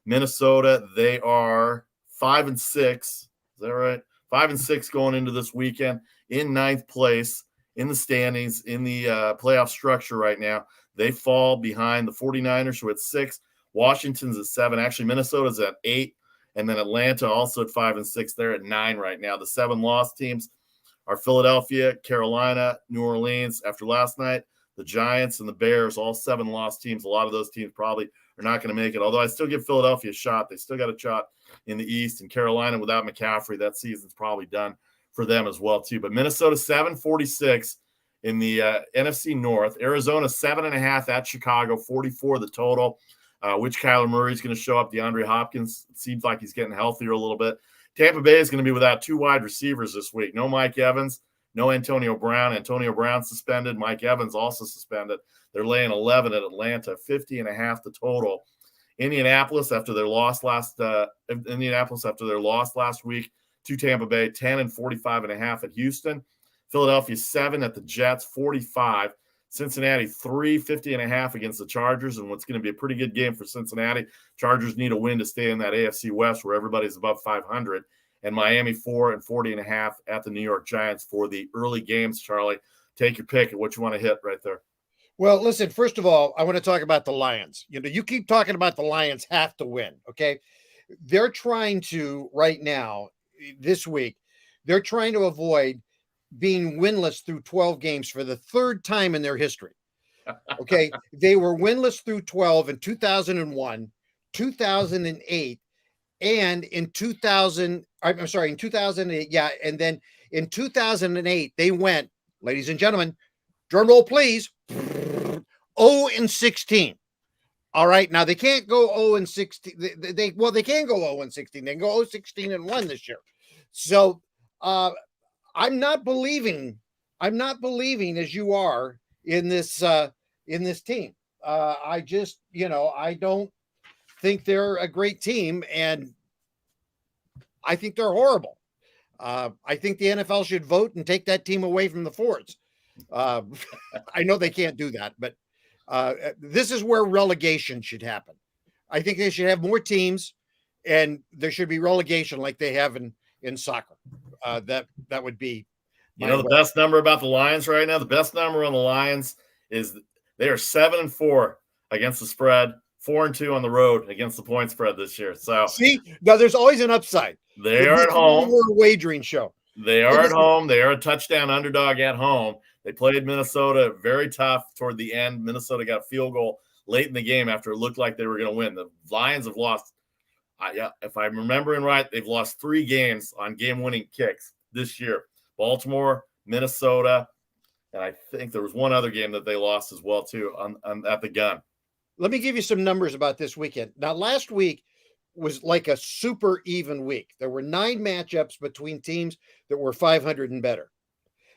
Minnesota, they are 5-6. Is that right? 5-6 going into this weekend in 9th place in the standings, in the playoff structure right now. They fall behind the 49ers, who are at 6. Washington's at 7. Actually, Minnesota's at 8. And then Atlanta also at 5-6. They're at 9 right now. The 7 lost teams are Philadelphia, Carolina, New Orleans. After last night, the Giants and the Bears, all 7 lost teams. A lot of those teams probably are not going to make it. Although I still give Philadelphia a shot. They still got a shot in the East. And Carolina, without McCaffrey, that season's probably done for them as well too. But Minnesota 746 in the NFC North. Arizona 7.5 at Chicago, 44 the total. Which Kyler Murray is going to show up? DeAndre Hopkins, it seems like he's getting healthier a little bit. Tampa Bay is going to be without 2 wide receivers this week. No Mike Evans, no Antonio Brown. Antonio Brown suspended. Mike Evans also suspended. They're laying 11 at Atlanta, 50.5 the total. Indianapolis after their loss last week to Tampa Bay, 10 and 45.5 at Houston. Philadelphia 7 at the Jets, 45. Cincinnati 3, 50.5 against the Chargers, and what's going to be a pretty good game for Cincinnati. Chargers need a win to stay in that AFC West where everybody's above 500. And Miami 4 and 40.5 at the New York Giants for the early games. Charlie, take your pick at what you want to hit right there. Well, listen, first of all, I want to talk about the Lions. You keep talking about the Lions have to win, okay? They're trying to, right now, this week, they're trying to avoid being winless through 12 games for the third time in their history. Okay. They were winless through 12 in 2001, 2008, and in 2008. Yeah. And then in 2008, they went, ladies and gentlemen, drum roll, please, 0-16. All right. Now they can't go 0-16. They can go 0-16. They can go 0-16-1 this year. So, I'm not believing as you are in this team. I just, I don't think they're a great team, and I think they're horrible. I think the NFL should vote and take that team away from the Fords. I know they can't do that, but this is where relegation should happen. I think they should have more teams, and there should be relegation like they have in soccer. That would be, the best number about the Lions right now. The best number on the Lions is they are 7-4 against the spread, 4-2 on the road against the point spread this year. So see, now there's always an upside. They are at home. We're a wagering show. They are at home. They are a touchdown underdog at home. They played Minnesota very tough toward the end. Minnesota got a field goal late in the game after it looked like they were going to win. The Lions have lost. If I'm remembering right, they've lost 3 games on game-winning kicks this year. Baltimore, Minnesota, and I think there was one other game that they lost as well, too, at the gun. Let me give you some numbers about this weekend. Now, last week was like a super even week. There were 9 matchups between teams that were 500 and better.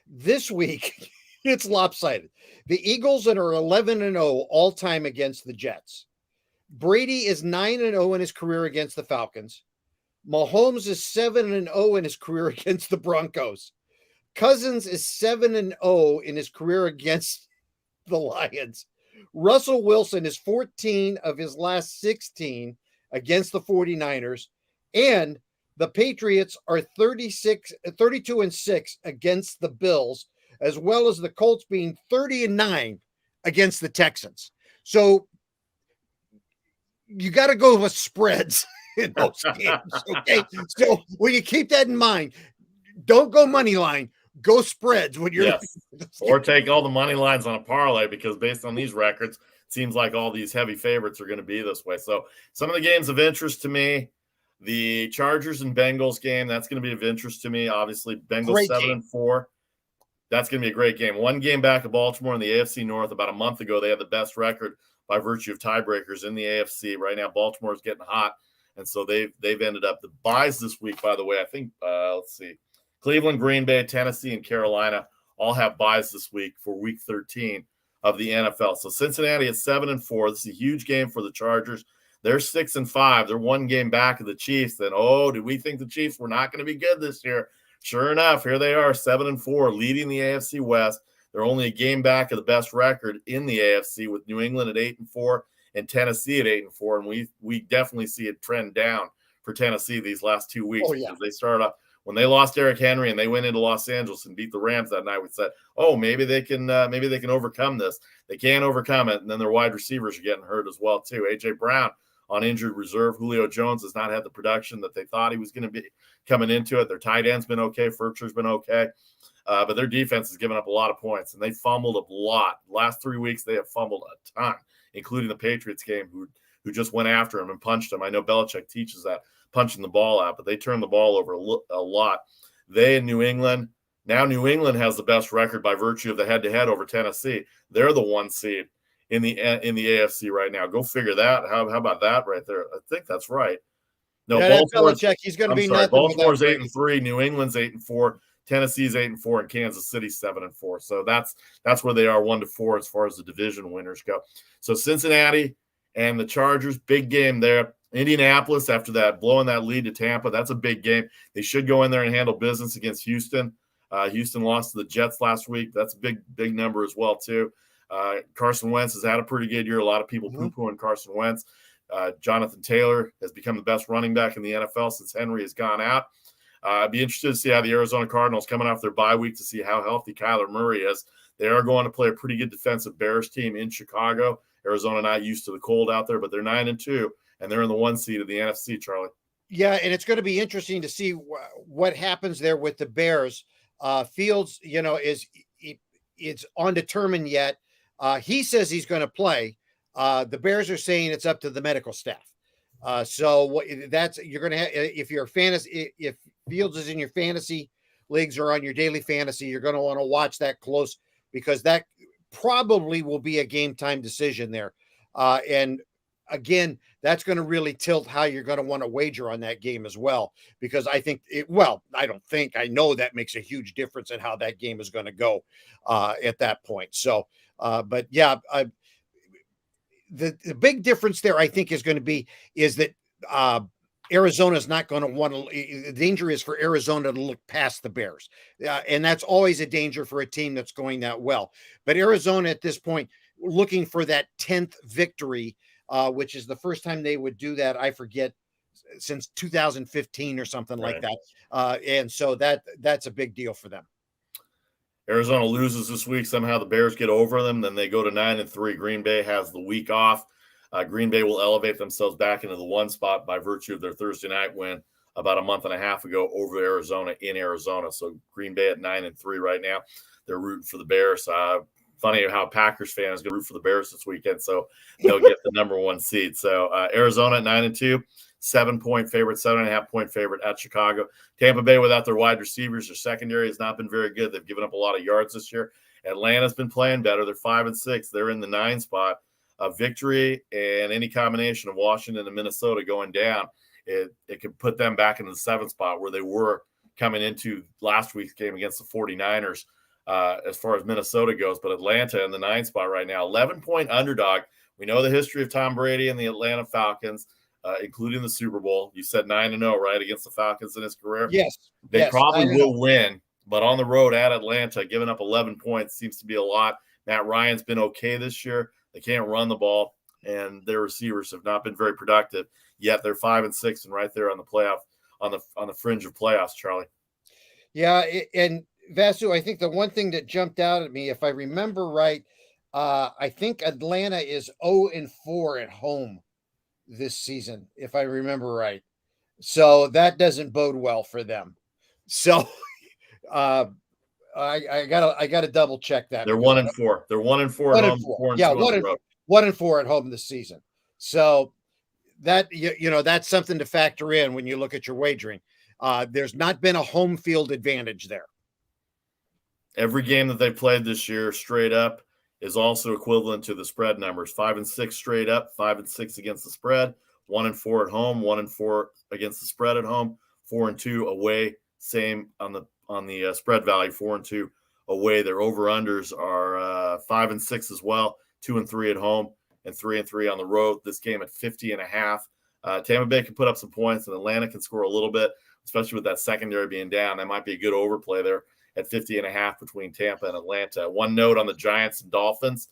This week, it's lopsided. The Eagles are 11-0 all-time against the Jets. Brady is 9-0 in his career against the Falcons. Mahomes is 7-0 in his career against the Broncos. Cousins is 7-0 in his career against the Lions. Russell Wilson is 14 of his last 16 against the 49ers. And the Patriots are 32-6 against the Bills, as well as the Colts being 30-9 against the Texans. So you got to go with spreads in those games. Okay. So when you keep that in mind, don't go money line, go spreads when you're or take all the money lines on a parlay, because based on these records, it seems like all these heavy favorites are going to be this way. So some of the games of interest to me, the Chargers and Bengals game, that's going to be of interest to me. Obviously, Bengals 7-4. That's going to be a great game. 1 game back of Baltimore in the AFC North. About a month ago, they had the best record by virtue of tiebreakers in the AFC. Right now, Baltimore is getting hot, and so they've ended up the buys this week. By the way, I think let's see, Cleveland, Green Bay, Tennessee, and Carolina all have buys this week for Week 13 of the NFL. So Cincinnati at 7-4. This is a huge game for the Chargers. They're 6-5. They're 1 game back of the Chiefs. Then, did we think the Chiefs were not going to be good this year? Sure enough, here they are, 7-4, leading the AFC West. They're only a game back of the best record in the AFC, with New England at 8-4 and Tennessee at 8-4. And we definitely see a trend down for Tennessee these last 2 weeks. Oh, yeah. Because they started off when they lost Derrick Henry and they went into Los Angeles and beat the Rams that night. We said, maybe they can overcome this. They can't overcome it, and then their wide receivers are getting hurt as well too. AJ Brown on injured reserve. Julio Jones has not had the production that they thought he was going to be coming into it. Their tight end's been okay. Furcher's been okay. But their defense has given up a lot of points, and they fumbled a lot. Last 3 weeks, they have fumbled a ton, including the Patriots game, who just went after him and punched him. I know Belichick teaches that, punching the ball out, but they turned the ball over a lot. They in New England. Now New England has the best record by virtue of the head-to-head over Tennessee. They're the 1 seed in the AFC right now. Go figure that. How about that right there? I think that's right. No, yeah, Baltimore's Belichick, he's going to be sorry, nothing. Baltimore's 8-3, New England's 8-4, Tennessee's 8-4, and Kansas City's 7-4. So that's where they are 1-4 as far as the division winners go. So Cincinnati and the Chargers, big game there. Indianapolis, after that, blowing that lead to Tampa, that's a big game. They should go in there and handle business against Houston. Houston lost to the Jets last week. That's a big number as well, too. Carson Wentz has had a pretty good year. A lot of people poo-pooing Carson Wentz. Jonathan Taylor has become the best running back in the NFL since Henry has gone out. I'd be interested to see how the Arizona Cardinals, coming off their bye week, to see how healthy Kyler Murray is. They are going to play a pretty good defensive Bears team in Chicago. Arizona not used to the cold out there, but they're 9-2, and they're in the 1 seed of the NFC, Charlie. Yeah, and it's going to be interesting to see what happens there with the Bears. Fields, it's undetermined yet. He says he's going to play. The Bears are saying it's up to the medical staff. So that's, you're going to have, if you're a fantasy, if Fields is in your fantasy leagues or on your daily fantasy, you're going to want to watch that close, because that probably will be a game time decision there. And again, that's going to really tilt how you're going to want to wager on that game as well, because I think I know that makes a huge difference in how that game is going to go at that point. So, but yeah, the big difference there, I think, is that Arizona is not going to want to. The danger is for Arizona to look past the Bears, and that's always a danger for a team that's going that well. But Arizona at this point, looking for that 10th victory, which is the first time they would do that, I forget, since 2015 or something like that. And so that's a big deal for them. Arizona loses this week. Somehow the Bears get over them. Then they go to 9-3. Green Bay has the week off. Green Bay will elevate themselves back into the 1 spot by virtue of their Thursday night win about a month and a half ago over Arizona in Arizona. So Green Bay at 9-3 right now. They're rooting for the Bears. Funny how Packers fans going to root for the Bears this weekend, so they'll get the number 1 seed. So Arizona at 9-2, 7-point favorite, 7.5-point favorite at Chicago. Tampa Bay without their wide receivers, their secondary has not been very good. They've given up a lot of yards this year. Atlanta's been playing better. They're 5-6. They're in the 9 spot. A victory and any combination of Washington and Minnesota going down, it could put them back into the 7th spot where they were coming into last week's game against the 49ers. As far as Minnesota goes, but Atlanta in the 9 spot right now, 11-point underdog. We know the history of Tom Brady and the Atlanta Falcons, including the Super Bowl. You said 9-0, right, against the Falcons in his career? Yes. They probably will win, but on the road at Atlanta, giving up 11 points seems to be a lot. Matt Ryan's been okay this year. They can't run the ball, and their receivers have not been very productive, yet they're 5-6 and right there on the playoff, on the fringe of playoffs, Charlie. Yeah, and Vasu, I think the one thing that jumped out at me, if I remember right, I think Atlanta is 0-4 at home this season, if I remember right. So that doesn't bode well for them. So I gotta double check that. They're 1-4. They're 1-4 at home. 1-4 at home this season. So that that's something to factor in when you look at your wagering. There's not been a home field advantage there. Every game that they played this year straight up is also equivalent to the spread numbers. 5-6 straight up, 5-6 against the spread, 1-4 at home, 1-4 against the spread at home, 4-2 away. Same on the spread value, 4-2 away. Their over-unders are 5-6 as well, 2-3 at home, and 3-3 on the road. This game at 50.5. Tampa Bay can put up some points, and Atlanta can score a little bit, especially with that secondary being down. That might be a good overplay there at 50.5 between Tampa and Atlanta. One note on the Giants and Dolphins.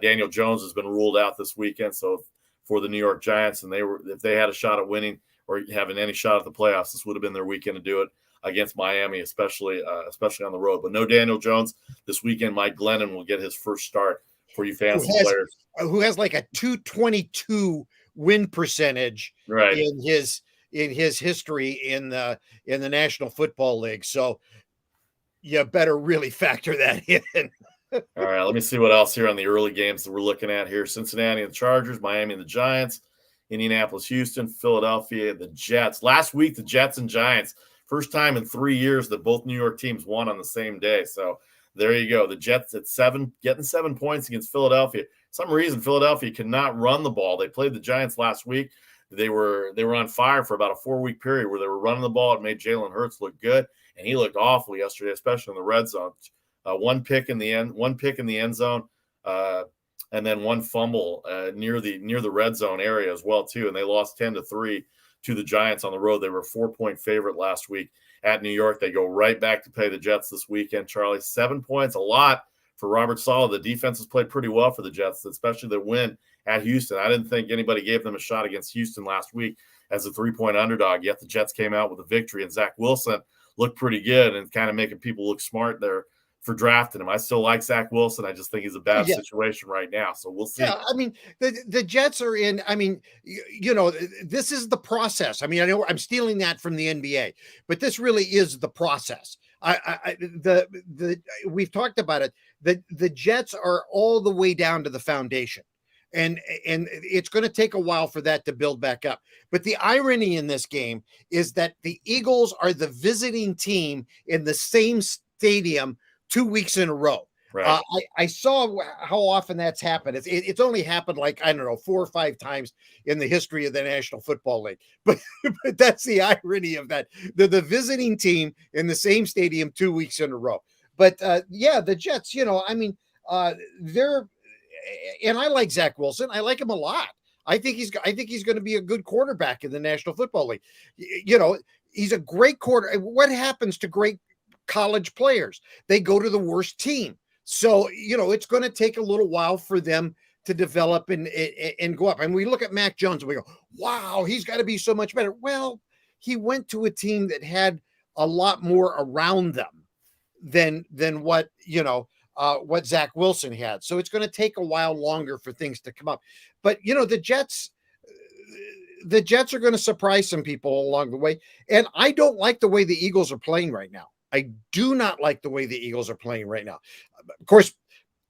Daniel Jones has been ruled out this weekend. So for the New York Giants, and if they had a shot at winning or having any shot at the playoffs, this would have been their weekend to do it against Miami, especially on the road. But no Daniel Jones this weekend. Mike Glennon will get his first start for you fantasy players. Who has like a 222 win percentage in his history in the National Football League. So you better really factor that in. All right, let me see what else here on the early games that we're looking at here. Cincinnati and the Chargers, Miami and the Giants, Indianapolis, Houston, Philadelphia, the Jets. Last week, the Jets and Giants, First time in 3 years that both New York teams won on the same day. So there you go. The Jets at 7, getting 7 points against Philadelphia. For some reason, Philadelphia cannot run the ball. They played the Giants last week. They were on fire for about a 4-week period where they were running the ball. It made Jalen Hurts look good, and he looked awful yesterday, especially in the red zone. One pick in the end zone, and then one fumble near the red zone area as well too. And they lost 10-3 to the Giants on the road. They were a 4-point favorite last week at New York. They go right back to play the Jets this weekend. Charlie, 7 points, a lot for Robert Saleh. The defense has played pretty well for the Jets, especially the win at Houston. I didn't think anybody gave them a shot against Houston last week as a 3-point underdog, yet the Jets came out with a victory, and Zach Wilson looked pretty good and kind of making people look smart there for drafting him. I still like Zach Wilson. I just think he's a bad situation right now. So we'll see. Yeah, I mean, the Jets are in, I mean, this is the process. I mean, I know I'm stealing that from the NBA, but this really is the process. We've talked about it. The Jets are all the way down to the foundation. And it's going to take a while for that to build back up. But the irony in this game is that the Eagles are the visiting team in the same stadium 2 weeks in a row. Right. I saw how often that's happened. It's only happened like, I don't know, 4 or 5 times in the history of the National Football League. But that's the irony of that. They're the visiting team in the same stadium 2 weeks in a row. But the Jets, they're, and I like Zach Wilson. I like him a lot. I think he's going to be a good quarterback in the National Football League. He's a great quarter. What happens to great college players? They go to the worst team. So, it's going to take a little while for them to develop and go up. And we look at Mac Jones and we go, wow, he's got to be so much better. Well, he went to a team that had a lot more around them than what Zach Wilson had. So it's going to take a while longer for things to come up. But, the Jets are going to surprise some people along the way. And I don't like the way the Eagles are playing right now. I do not like the way the Eagles are playing right now. Of course,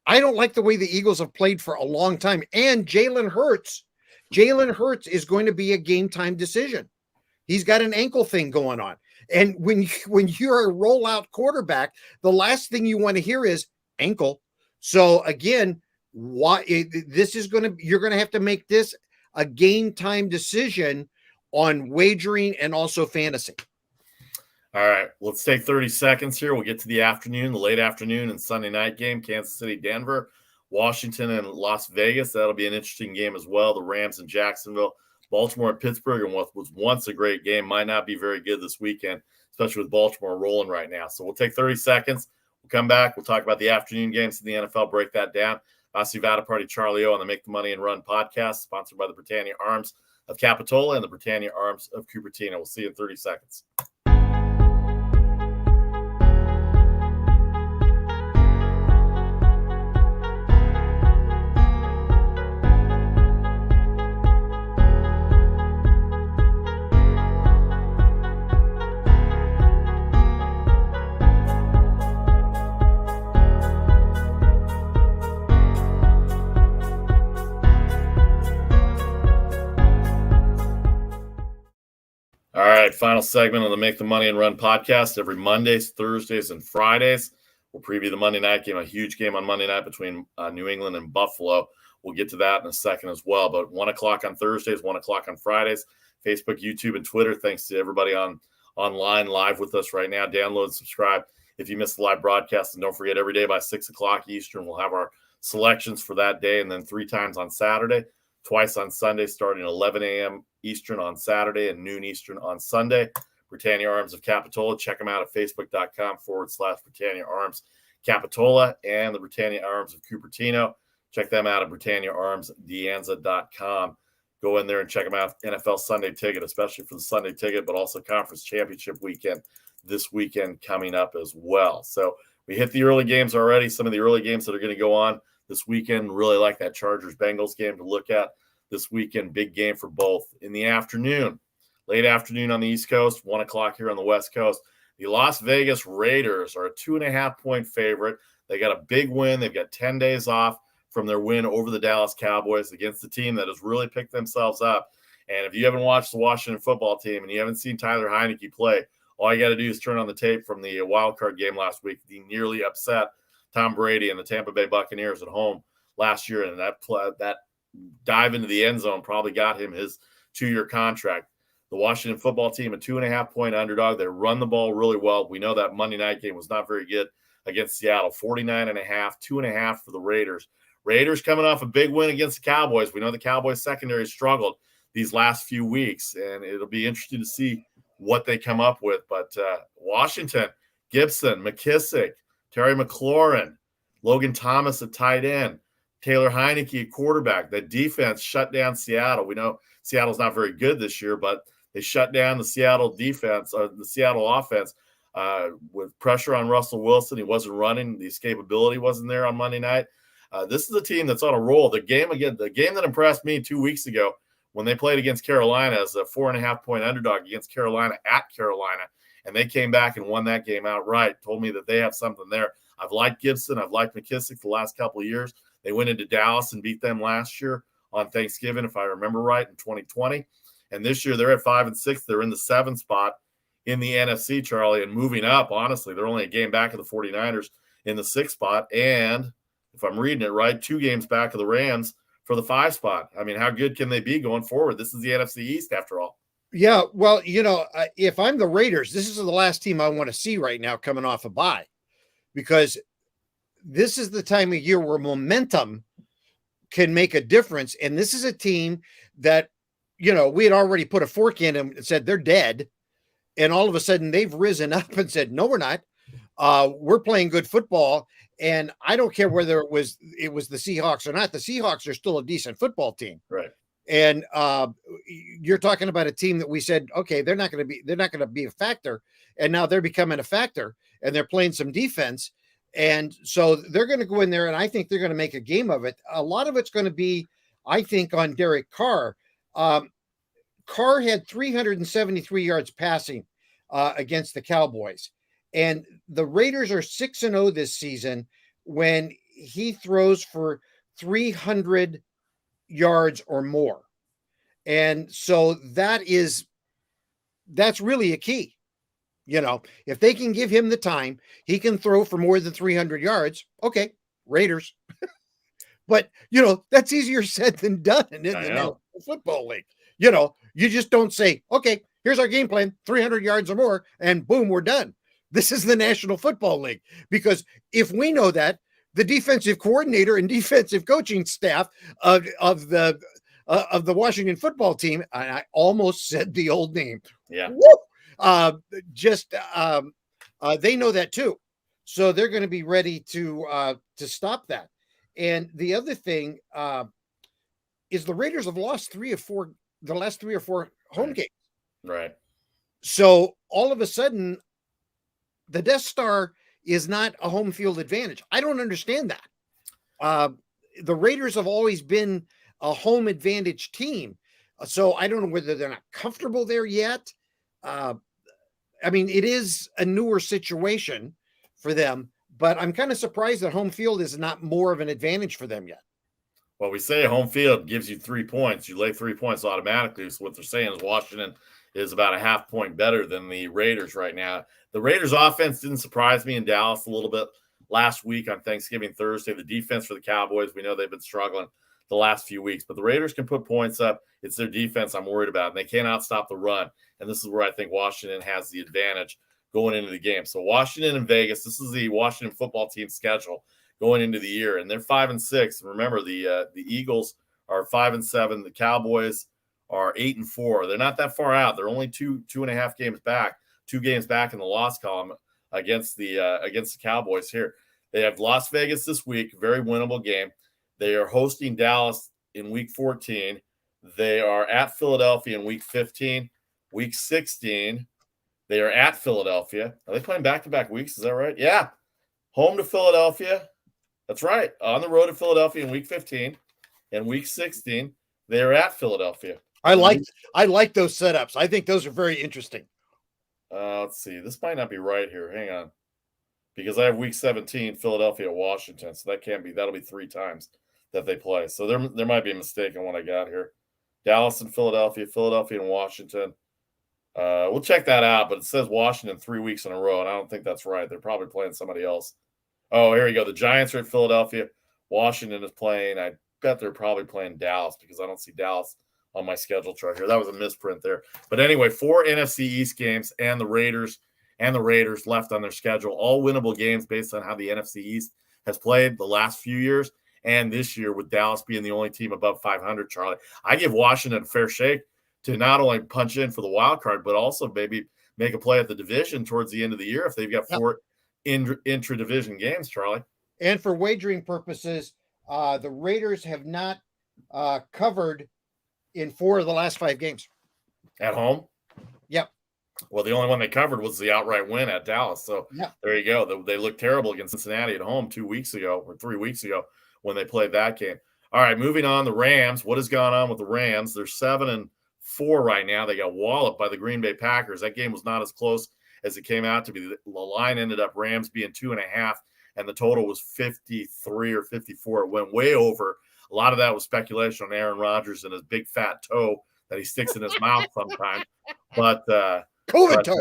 I don't like the way the Eagles have played for a long time. And Jalen Hurts is going to be a game time decision. He's got an ankle thing going on. And when you're a rollout quarterback, the last thing you want to hear is ankle. So again, you're going to have to make this a game time decision on wagering and also fantasy. All right, let's take 30 seconds here. We'll get to the late afternoon and Sunday night game, Kansas City, Denver, Washington, and Las Vegas. That'll be an interesting game as well. The Rams in Jacksonville, Baltimore at Pittsburgh, and what was once a great game might not be very good this weekend, especially with Baltimore rolling right now. So we'll take 30 seconds. We'll come back. We'll talk about the afternoon games in the NFL, break that down. Vasi Party, Charlie O on the Make the Money and Run podcast, sponsored by the Britannia Arms of Capitola and the Britannia Arms of Cupertino. We'll see you in 30 seconds. All right, final segment on the Make the Money and Run podcast. Every Mondays, Thursdays, and Fridays, we'll preview the Monday night game, a huge game on Monday night between New England and Buffalo. We'll get to that in a second as well. But 1 o'clock on Thursdays, 1 o'clock on Fridays, Facebook, YouTube, and Twitter. Thanks to everybody online live with us right now. Download and subscribe if you missed the live broadcast. And don't forget, every day by 6 o'clock Eastern, we'll have our selections for that day, and then 3 times on Saturday, twice on Sunday, starting at 11 a.m. Eastern on Saturday and noon Eastern on Sunday. Britannia Arms of Capitola. Check them out at facebook.com/Britannia Arms Capitola and the Britannia Arms of Cupertino. Check them out at BritanniaArmsDeanza.com. Go in there and check them out. NFL Sunday Ticket, especially for the Sunday Ticket, but also Conference Championship weekend this weekend coming up as well. So we hit the early games already. Some of the early games that are going to go on this weekend. Really like that Chargers-Bengals game to look at this weekend. Big game for both. In the afternoon, late afternoon on the East Coast, 1 o'clock here on the West Coast, the Las Vegas Raiders are a 2.5-point favorite. They got a big win. They've got 10 days off from their win over the Dallas Cowboys against the team that has really picked themselves up. And if you haven't watched the Washington football team and you haven't seen Tyler Heineke play, All you got to do is turn on the tape from the wild card game last week. He nearly upset Tom Brady and the Tampa Bay Buccaneers at home last year, and that dive into the end zone probably got him his 2-year contract. The Washington football team, a 2.5-point underdog. They run the ball really well. We know that Monday night game was not very good against Seattle. 49.5, 2.5 for the Raiders. Raiders coming off a big win against the Cowboys. We know the Cowboys secondary struggled these last few weeks, and it'll be interesting to see what they come up with. But Washington, Gibson, McKissick, Terry McLaurin, Logan Thomas at tight end, Taylor Heineke at quarterback. The defense shut down Seattle. We know Seattle's not very good this year, but they shut down the Seattle defense, the Seattle offense, with pressure on Russell Wilson. He wasn't running. The escapability wasn't there on Monday night. This is a team that's on a roll. The game that impressed me 2 weeks ago when they played against Carolina as a 4.5-point underdog against Carolina at Carolina, and they came back and won that game outright, told me that they have something there. I've liked Gibson. I've liked McKissick the last couple of years. They went into Dallas and beat them last year on Thanksgiving, if I remember right, in 2020. And this year they're at 5-6. They're in the 7th spot in the NFC, Charlie, and moving up. Honestly, they're only a game back of the 49ers in the 6th spot. And if I'm reading it right, 2 games back of the Rams for the 5 spot. I mean, how good can they be going forward? This is the NFC East after all. Yeah, well, if I'm the Raiders, this is the last team I want to see right now coming off a bye, because this is the time of year where momentum can make a difference. And this is a team that, we had already put a fork in them and said they're dead. And all of a sudden they've risen up and said, no, we're not. We're playing good football. And I don't care whether it was the Seahawks or not. The Seahawks are still a decent football team. Right. And you're talking about a team that we said, okay, they're not going to be a factor. And now they're becoming a factor, and they're playing some defense. And so they're going to go in there, and I think they're going to make a game of it. A lot of it's going to be, I think, on Derek Carr. Carr had 373 yards passing against the Cowboys. And the Raiders are 6-0 this season when he throws for 300 yards or more. And so that's really a key. If they can give him the time, he can throw for more than 300 yards. Okay, Raiders. But, that's easier said than done in the National Football League. You just don't say, okay, here's our game plan, 300 yards or more, and boom, we're done. This is the National Football League. Because if we know that, the defensive coordinator and defensive coaching staff of the Washington football team, and I almost said the old name. Yeah. They know that too. So they're going to be ready to stop that. And the other thing is the Raiders have lost the last 3 or 4 home games. Right. So all of a sudden, the Death Star is not a home field advantage. I don't understand that. The Raiders have always been a home advantage team. So I don't know whether they're not comfortable there yet. It is a newer situation for them, but I'm kind of surprised that home field is not more of an advantage for them yet. Well, we say home field gives you 3 points. You lay 3 points automatically. So what they're saying is Washington is about a half point better than the Raiders right now. The Raiders offense didn't surprise me in Dallas a little bit last week on Thanksgiving Thursday. The defense for the Cowboys, we know they've been struggling the last few weeks, but the Raiders can put points up. It's their defense I'm worried about, and they cannot stop the run. And this is where I think Washington has the advantage going into the game. So Washington and Vegas, this is the Washington football team schedule going into the year, and they're 5-6. Remember, the Eagles are 5-7. The Cowboys are 8-4. They're not that far out. They're only 2.5 games back, 2 games back in the loss column against the Cowboys here. They have Las Vegas this week, very winnable game. They are hosting Dallas in week 14. They are at Philadelphia in week 15. Week 16, they are at Philadelphia. Are they playing back-to-back weeks? Is that right? Yeah. Home to Philadelphia. That's right. On the road to Philadelphia in week 15. And week 16, they are at Philadelphia. I like those setups. I think those are very interesting. Let's see. This might not be right here. Hang on. Because I have week 17, Philadelphia, Washington. So that'll be 3 times that they play. So there might be a mistake in what I got here. Dallas and Philadelphia, Philadelphia and Washington. We'll check that out, but it says Washington 3 weeks in a row, and I don't think that's right. They're probably playing somebody else. Oh, here we go. The Giants are at Philadelphia. Washington is playing. I bet they're probably playing Dallas because I don't see Dallas on my schedule chart here. That was a misprint there. But anyway, 4 NFC East games and the Raiders left on their schedule. All winnable games based on how the NFC East has played the last few years and this year with Dallas being the only team above 500, Charlie. I give Washington a fair shake to not only punch in for the wild card, but also maybe make a play at the division towards the end of the year if they've got 4 intra-division games, Charlie. And for wagering purposes, the Raiders have not covered in 4 of the last 5 games. At home? Yep. Well, the only one they covered was the outright win at Dallas. So There you go. They looked terrible against Cincinnati at home 2 weeks ago or 3 weeks ago when they played that game. All right, moving on. The Rams. What has gone on with the Rams? They're 7-4 right now. They got walloped by the Green Bay Packers. That game was not as close as it came out to be. The line ended up Rams being 2.5, and the total was 53 or 54. It went way over. A lot of that was speculation on Aaron Rodgers and his big fat toe that he sticks in his mouth sometimes. But COVID toe.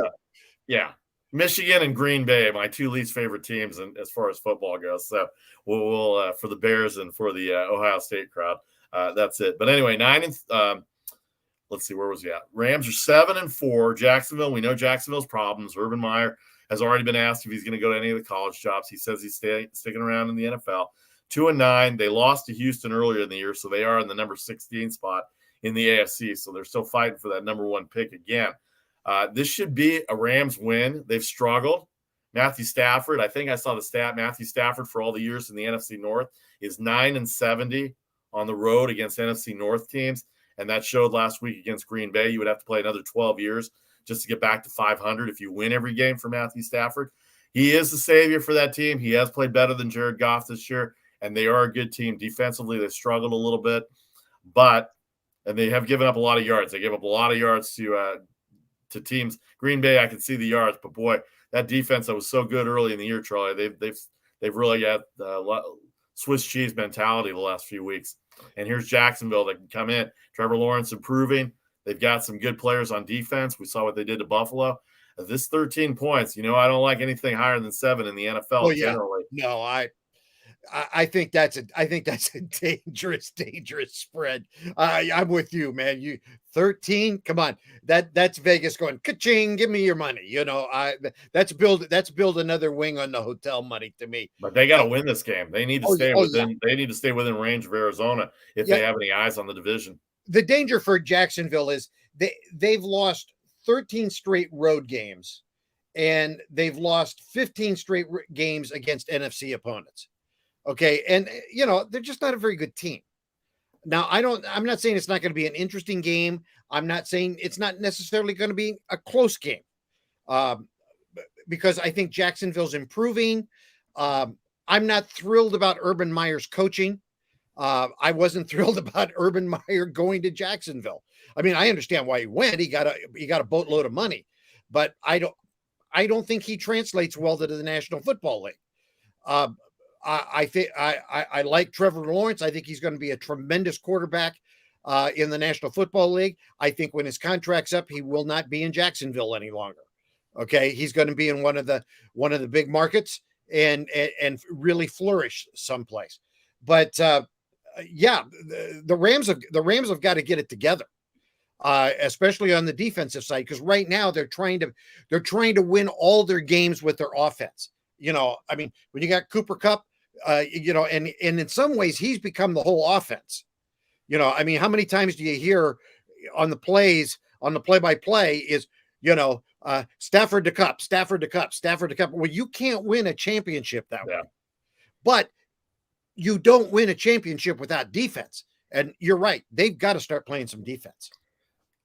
Yeah. Michigan and Green Bay, my 2 least favorite teams as far as football goes. So we'll for the Bears and for the Ohio State crowd. That's it. But anyway, let's see, where was he at? Rams are 7-4. Jacksonville, we know Jacksonville's problems. Urban Meyer has already been asked if he's going to go to any of the college jobs. He says he's sticking around in the NFL. 2-9. They lost to Houston earlier in the year, so they are in the number 16 spot in the AFC. So they're still fighting for that number 1 pick again. This should be a Rams win. They've struggled. Matthew Stafford, I think I saw the stat. Matthew Stafford, for all the years in the NFC North, is 9-70 on the road against NFC North teams. And that showed last week against Green Bay. You would have to play another 12 years just to get back to 500 if you win every game for Matthew Stafford. He is the savior for that team. He has played better than Jared Goff this year, and they are a good team. Defensively, they struggled a little bit, and they have given up a lot of yards. They gave up a lot of yards to teams. Green Bay, I can see the yards, but boy, that defense that was so good early in the year, Charlie, they've really got Swiss cheese mentality the last few weeks. And here's Jacksonville that can come in. Trevor Lawrence improving. They've got some good players on defense. We saw what they did to Buffalo. This 13 points, I don't like anything higher than 7 in the NFL generally. No, I think that's a dangerous spread. I'm with you, man. You 13, come on. That's Vegas going ka-ching, give me your money. That's build another wing on the hotel money to me. But they got to win this game. They need to stay within. They need to stay within range of Arizona if they have any eyes on the division. The danger for Jacksonville is they've lost 13 straight road games, and they've lost 15 straight games against NFC opponents. Okay. And, they're just not a very good team. Now, I'm not saying it's not going to be an interesting game. I'm not saying it's not necessarily going to be a close game because I think Jacksonville's improving. I'm not thrilled about Urban Meyer's coaching. I wasn't thrilled about Urban Meyer going to Jacksonville. I mean, I understand why he went. He got a boatload of money, but I don't think he translates well to the National Football League. I think I like Trevor Lawrence. I think he's going to be a tremendous quarterback in the National Football League. I think when his contract's up, he will not be in Jacksonville any longer. Okay, he's going to be in one of the big markets and really flourish someplace. But the Rams have got to get it together, especially on the defensive side, because right now they're trying to win all their games with their offense. I mean, when you got Cooper Kupp, and in some ways he's become the whole offense. I mean, how many times do you hear on the play-by-play is, Stafford to Kupp, Stafford to Kupp, Stafford to Kupp. Well, you can't win a championship that way, but you don't win a championship without defense. And you're right. They've got to start playing some defense.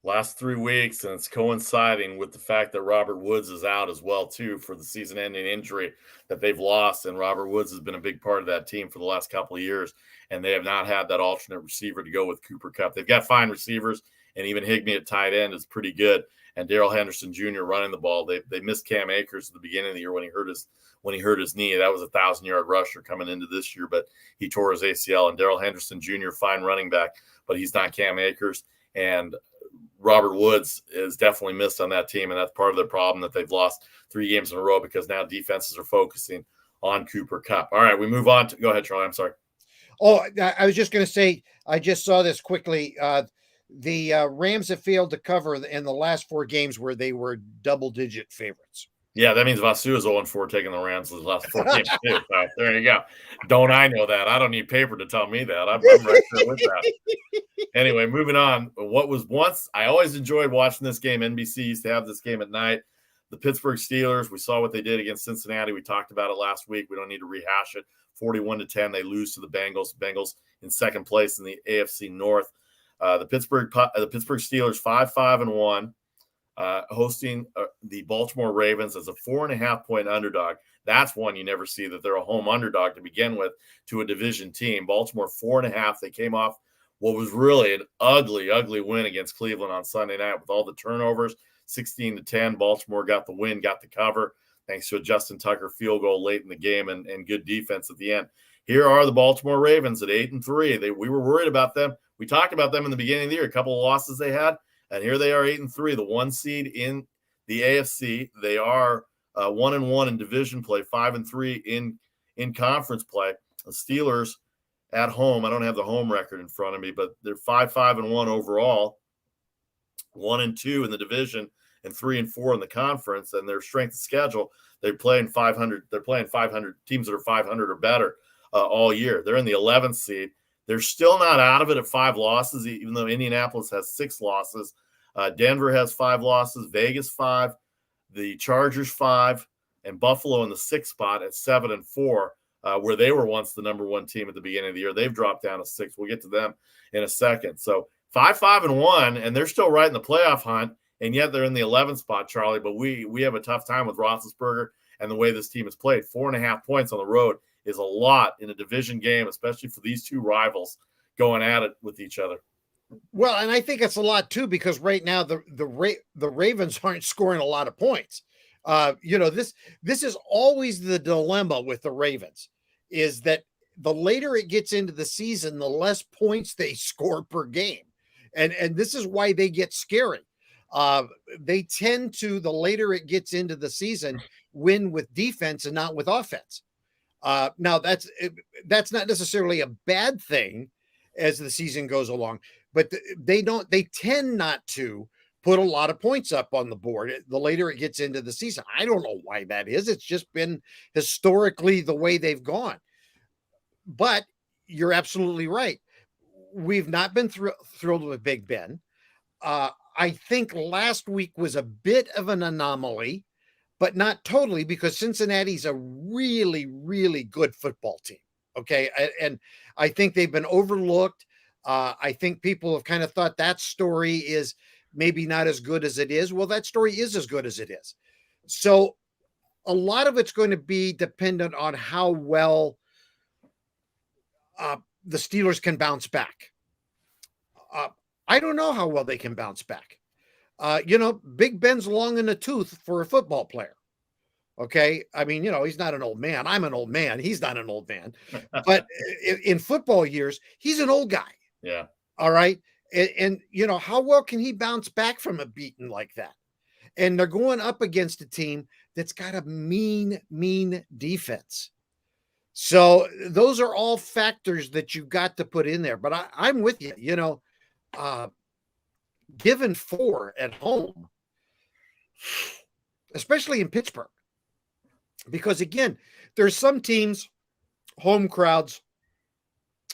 Last 3 weeks, and it's coinciding with the fact that Robert Woods is out as well, too, for the season-ending injury that they've lost. And Robert Woods has been a big part of that team for the last couple of years, and they have not had that alternate receiver to go with Cooper Kupp. They've got fine receivers, and even Higbee at tight end is pretty good. And Darrell Henderson Jr. running the ball. They missed Cam Akers at the beginning of the year when he hurt his knee. That was a 1,000-yard rusher coming into this year, but he tore his ACL. And Darrell Henderson Jr., fine running back, but he's not Cam Akers. And Robert Woods is definitely missed on that team, and that's part of the problem that they've lost 3 games in a row because now defenses are focusing on Cooper Kupp. All right, we move on to – go ahead, Charlie. I'm sorry. Oh, I was just going to say, I just saw this quickly. The Rams have failed to cover in the last 4 games where they were double-digit favorites. Yeah, that means Vasu is 0-4 taking the Rams the last 4 games too. So there you go. Don't I know that? I don't need paper to tell me that. I'm right there with that. Anyway, moving on. What was once – I always enjoyed watching this game. NBC used to have this game at night. The Pittsburgh Steelers, we saw what they did against Cincinnati. We talked about it last week. We don't need to rehash it. 41-10, they lose to the Bengals. Bengals in second place in the AFC North. The Pittsburgh Steelers 5-5-1, hosting the Baltimore Ravens as a 4.5-point underdog. That's one you never see, that they're a home underdog to begin with to a division team. Baltimore 4.5. They came off what was really an ugly, ugly win against Cleveland on Sunday night with all the turnovers. 16-10. Baltimore got the win, got the cover, thanks to a Justin Tucker field goal late in the game and good defense at the end. Here are the Baltimore Ravens at 8-3. We were worried about them. We talked about them in the beginning of the year, a couple of losses they had, and here they are 8-3, the 1 seed in the AFC. They are 1-1 in division play, 5-3 in conference play. The Steelers at home, I don't have the home record in front of me, but they're 5-5-1 overall, 1-2 in the division, and 3-4 in the conference. And their strength of schedule, they're playing 500. They're playing 500 teams that are 500 or better all year. They're in the 11th seed. They're still not out of it at 5 losses, even though Indianapolis has 6 losses. Denver has 5 losses, Vegas 5, the Chargers 5, and Buffalo in the 6th spot at 7-4, where they were once the number 1 team at the beginning of the year. They've dropped down to 6. We'll get to them in a second. So 5-5-1, and they're still right in the playoff hunt, and yet they're in the 11th spot, Charlie. But we have a tough time with Roethlisberger and the way this team is played. 4.5 points on the road is a lot in a division game, especially for these two rivals going at it with each other. Well, and I think it's a lot too, because right now the Ravens aren't scoring a lot of points. This is always the dilemma with the Ravens, is that the later it gets into the season, the less points they score per game. And this is why they get scary. They tend to, the later it gets into the season, win with defense and not with offense. Now that's not necessarily a bad thing as the season goes along, but they tend not to put a lot of points up on the board the later it gets into the season. I don't know why that is. It's just been historically the way they've gone. But you're absolutely right. We've not been thrilled with Big Ben. I think last week was a bit of an anomaly, but not totally, because Cincinnati's a really, really good football team. Okay. And I think they've been overlooked. I think people have kind of thought that story is maybe not as good as it is. Well, that story is as good as it is. So a lot of it's going to be dependent on how well the Steelers can bounce back. I don't know how well they can bounce back. Big Ben's long in the tooth for a football player. Okay. I mean, he's not an old man. I'm an old man. He's not an old man, but in football years, he's an old guy. Yeah. All right. And how well can he bounce back from a beating like that? And they're going up against a team that's got a mean defense. So those are all factors that you got to put in there. But I'm with you, given 4 at home, especially in Pittsburgh, because again, there's some teams, home crowds,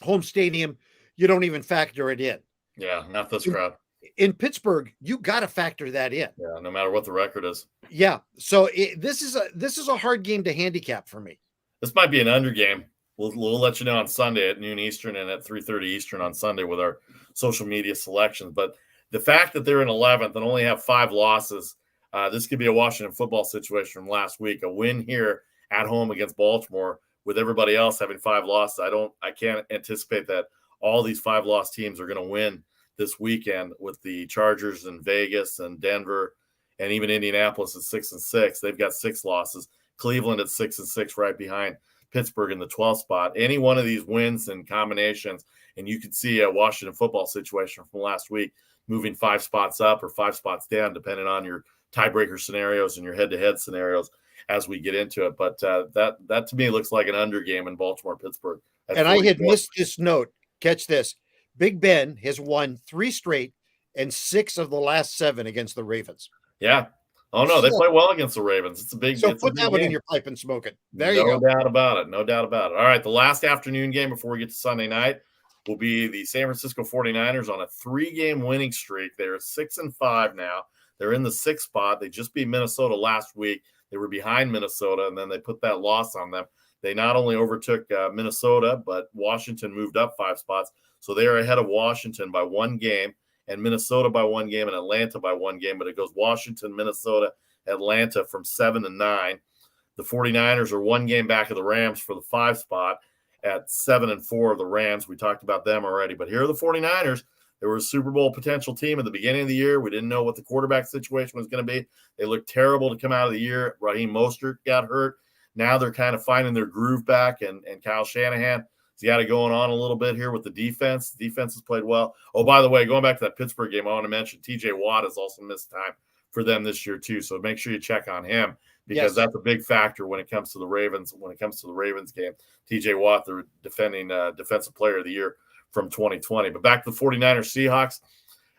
home stadium, you don't even factor it in. Yeah, not this crowd. In Pittsburgh, you got to factor that in. Yeah, no matter what the record is. Yeah, so this is a hard game to handicap for me. This might be an under game. We'll let you know on Sunday at noon Eastern and at 3:30 Eastern on Sunday with our social media selections. But the fact that they're in 11th and only have 5 losses, this could be a Washington football situation from last week. A win here at home against Baltimore with everybody else having 5 losses. I can't anticipate that all these 5-loss teams are going to win this weekend, with the Chargers and Vegas and Denver and even Indianapolis at 6-6. They've got 6 losses. Cleveland at 6-6, right behind Pittsburgh in the 12th spot. Any one of these wins and combinations And you could see a Washington football situation from last week moving 5 spots up or 5 spots down, depending on your tiebreaker scenarios and your head-to-head scenarios as we get into it. But that to me looks like an under game in Baltimore-Pittsburgh. And I had missed this note. Catch this. Big Ben has won 3 straight and 6 of the last 7 against the Ravens. Yeah. Oh, no, they play well against the Ravens. It's a big So put that one in your pipe and smoke it. There you go. No doubt about it. No doubt about it. All right, the last afternoon game before we get to Sunday night will be the San Francisco 49ers on a 3-game winning streak. They're 6-5 now. They're in the 6th spot. They just beat Minnesota last week. They were behind Minnesota, and then they put that loss on them. They not only overtook Minnesota, but Washington moved up 5 spots. So they are ahead of Washington by 1 game, and Minnesota by 1 game, and Atlanta by 1 game. But it goes Washington, Minnesota, Atlanta from 7-9. The 49ers are 1 game back of the Rams for the 5 spot at 7-4 of the Rams. We talked about them already. But here are the 49ers. They were a Super Bowl potential team at the beginning of the year. We didn't know what the quarterback situation was going to be. They looked terrible to come out of the year. Raheem Mostert got hurt. Now they're kind of finding their groove back, and Kyle Shanahan has got it going on a little bit here with the defense. The defense has played well. Oh, by the way, going back to that Pittsburgh game, I want to mention TJ Watt has also missed time for them this year too. So make sure you check on him because that's a big factor when it comes to the Ravens. When it comes to the Ravens game, TJ Watt, the defending defensive player of the year from 2020. But back to the 49ers Seahawks.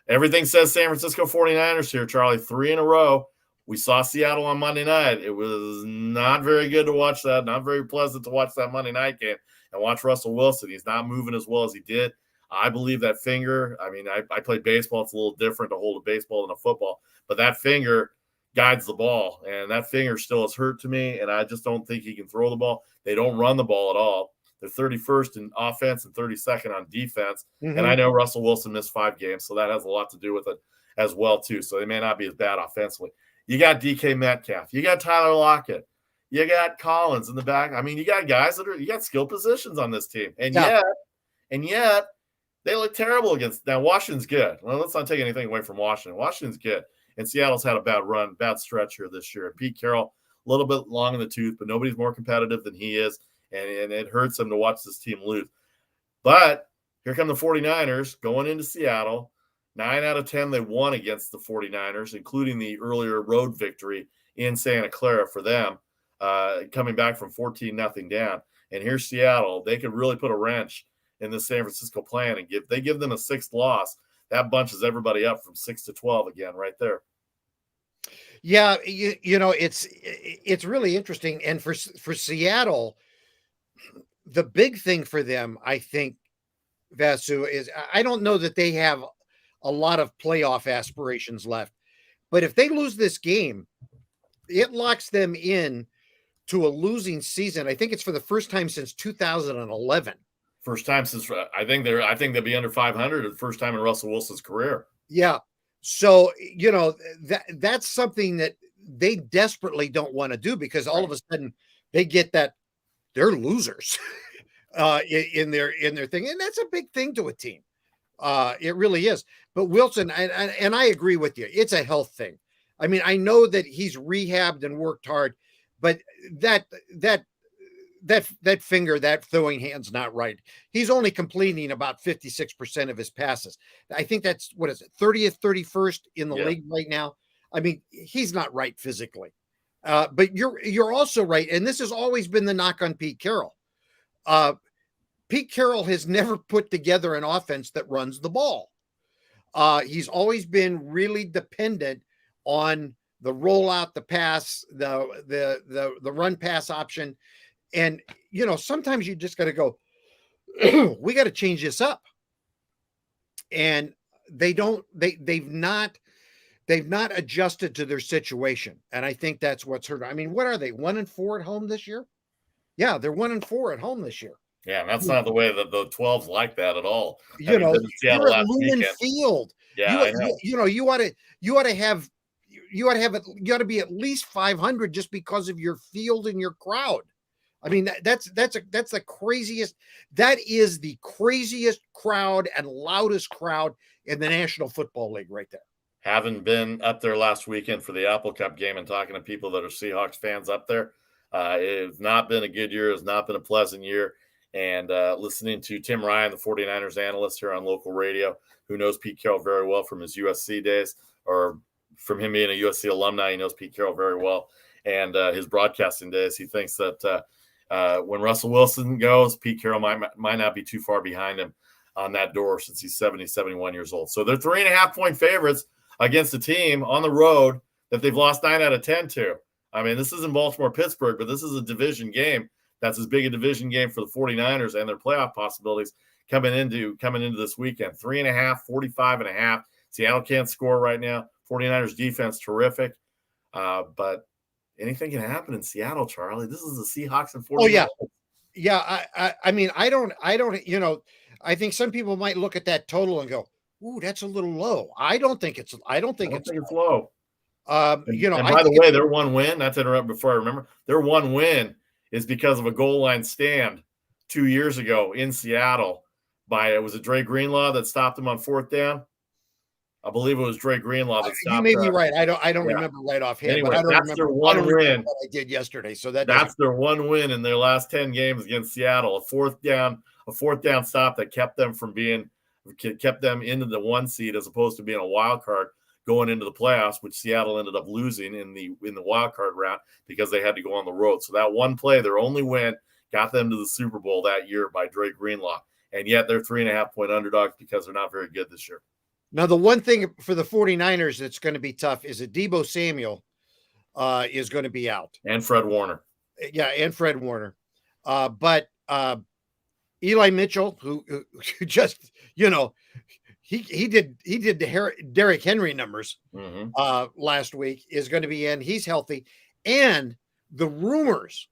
Everything says San Francisco 49ers here, Charlie, 3 in a row. We saw Seattle on Monday night. It was not very good to watch that, not very pleasant to watch that Monday night game and watch Russell Wilson. He's not moving as well as he did. I believe that finger, I mean, I played baseball. It's a little different to hold a baseball than a football, but that finger guides the ball, and that finger still is hurt to me, and I just don't think he can throw the ball. They don't run the ball at all. They're 31st in offense and 32nd on defense, and I know Russell Wilson missed 5 games, so that has a lot to do with it as well, too. So they may not be as bad offensively. You got DK Metcalf. You got Tyler Lockett. You got Collins in the back. I mean, you got guys you got skill positions on this team. And yet, they look terrible against – now, Washington's good. Well, let's not take anything away from Washington. Washington's good. And Seattle's had a bad stretch here this year. And Pete Carroll, a little bit long in the tooth, but nobody's more competitive than he is. And it hurts him to watch this team lose. But here come the 49ers going into Seattle. 9 out of 10 they won against the 49ers, including the earlier road victory in Santa Clara for them, coming back from 14-0 down. And here's Seattle. They could really put a wrench in the San Francisco plan and give them a 6th loss. That bunches everybody up from 6-12 again right there. Yeah, you know, it's really interesting. And for Seattle, the big thing for them, I think, Vasu, is I don't know that they have a lot of playoff aspirations left. But if they lose this game, it locks them in to a losing season. I think it's for the first time since 2011. First time since I think they'll be under 500 the first time in Russell Wilson's career. Yeah. So, you know, that's something that they desperately don't want to do because all of a sudden they get that they're losers in their thing. And that's a big thing to a team. It really is. But Wilson, and I agree with you, it's a health thing. I mean, I know that he's rehabbed and worked hard, but that finger, that throwing hand's not right. He's only completing about 56% of his passes. I think that's, 30th, 31st in the league right now. I mean, he's not right physically. But you're also right. And this has always been the knock on Pete Carroll. Pete Carroll has never put together an offense that runs the ball. He's always been really dependent on the rollout, the pass, the run pass option. And, you know, sometimes you just got to go, we got to change this up. And they've not adjusted to their situation. And I think that's what's hurt. I mean, what are they? 1-4 at home this year? Yeah, they're 1-4 at home this year. Yeah, and that's not the way that the 12's like that at all. You know, you're at Lumen Field. Yeah, I know. You know, you ought to be at least 500 just because of your field and your crowd. I mean, that's the craziest. That is the craziest crowd and loudest crowd in the National Football League right there. Having been up there last weekend for the Apple Cup game and talking to people that are Seahawks fans up there, it has not been a good year. It's not been a pleasant year. and listening to Tim Ryan, the 49ers analyst here on local radio, who knows Pete Carroll very well from his USC days, or from him being a USC alumni. He knows Pete Carroll very well, and his broadcasting days. He thinks that when Russell Wilson goes, Pete Carroll might not be too far behind him on that door, since he's 71 years old. So they're 3.5-point favorites against a team on the road that they've lost 9 out of 10 to. I mean, this isn't Baltimore-Pittsburgh, but this is a division game. That's as big a division game for the 49ers and their playoff possibilities coming into this weekend. 3.5, 45.5. Seattle can't score right now. 49ers defense terrific. But anything can happen in Seattle, Charlie. This is the Seahawks and 49ers. Oh, yeah. Yeah, I mean, I don't, I think some people might look at that total and go, "Ooh, that's a little low." I don't think it's low. And by the way, their one win, not to interrupt before I remember, their one win is because of a goal line stand 2 years ago in Seattle was it Dre Greenlaw that stopped him on 4th down? I believe it was Dre Greenlaw that stopped. You may be right. I don't remember right offhand. Anyway, but I don't that's remember their one win. What I did yesterday. So that's their one win in their last 10 games against Seattle. A fourth down stop that kept them into the 1 seed as opposed to being a wild card going into the playoffs, which Seattle ended up losing in the wild card round because they had to go on the road. So that one play, their only win, got them to the Super Bowl that year by Dre Greenlaw. And yet they're 3.5-point underdogs because they're not very good this year. Now, the one thing for the 49ers that's going to be tough is that Deebo Samuel is going to be out. And Fred Warner. Yeah, and Fred Warner. But Eli Mitchell, who just, he did the Derrick Henry numbers last week, is going to be in. He's healthy. And the rumors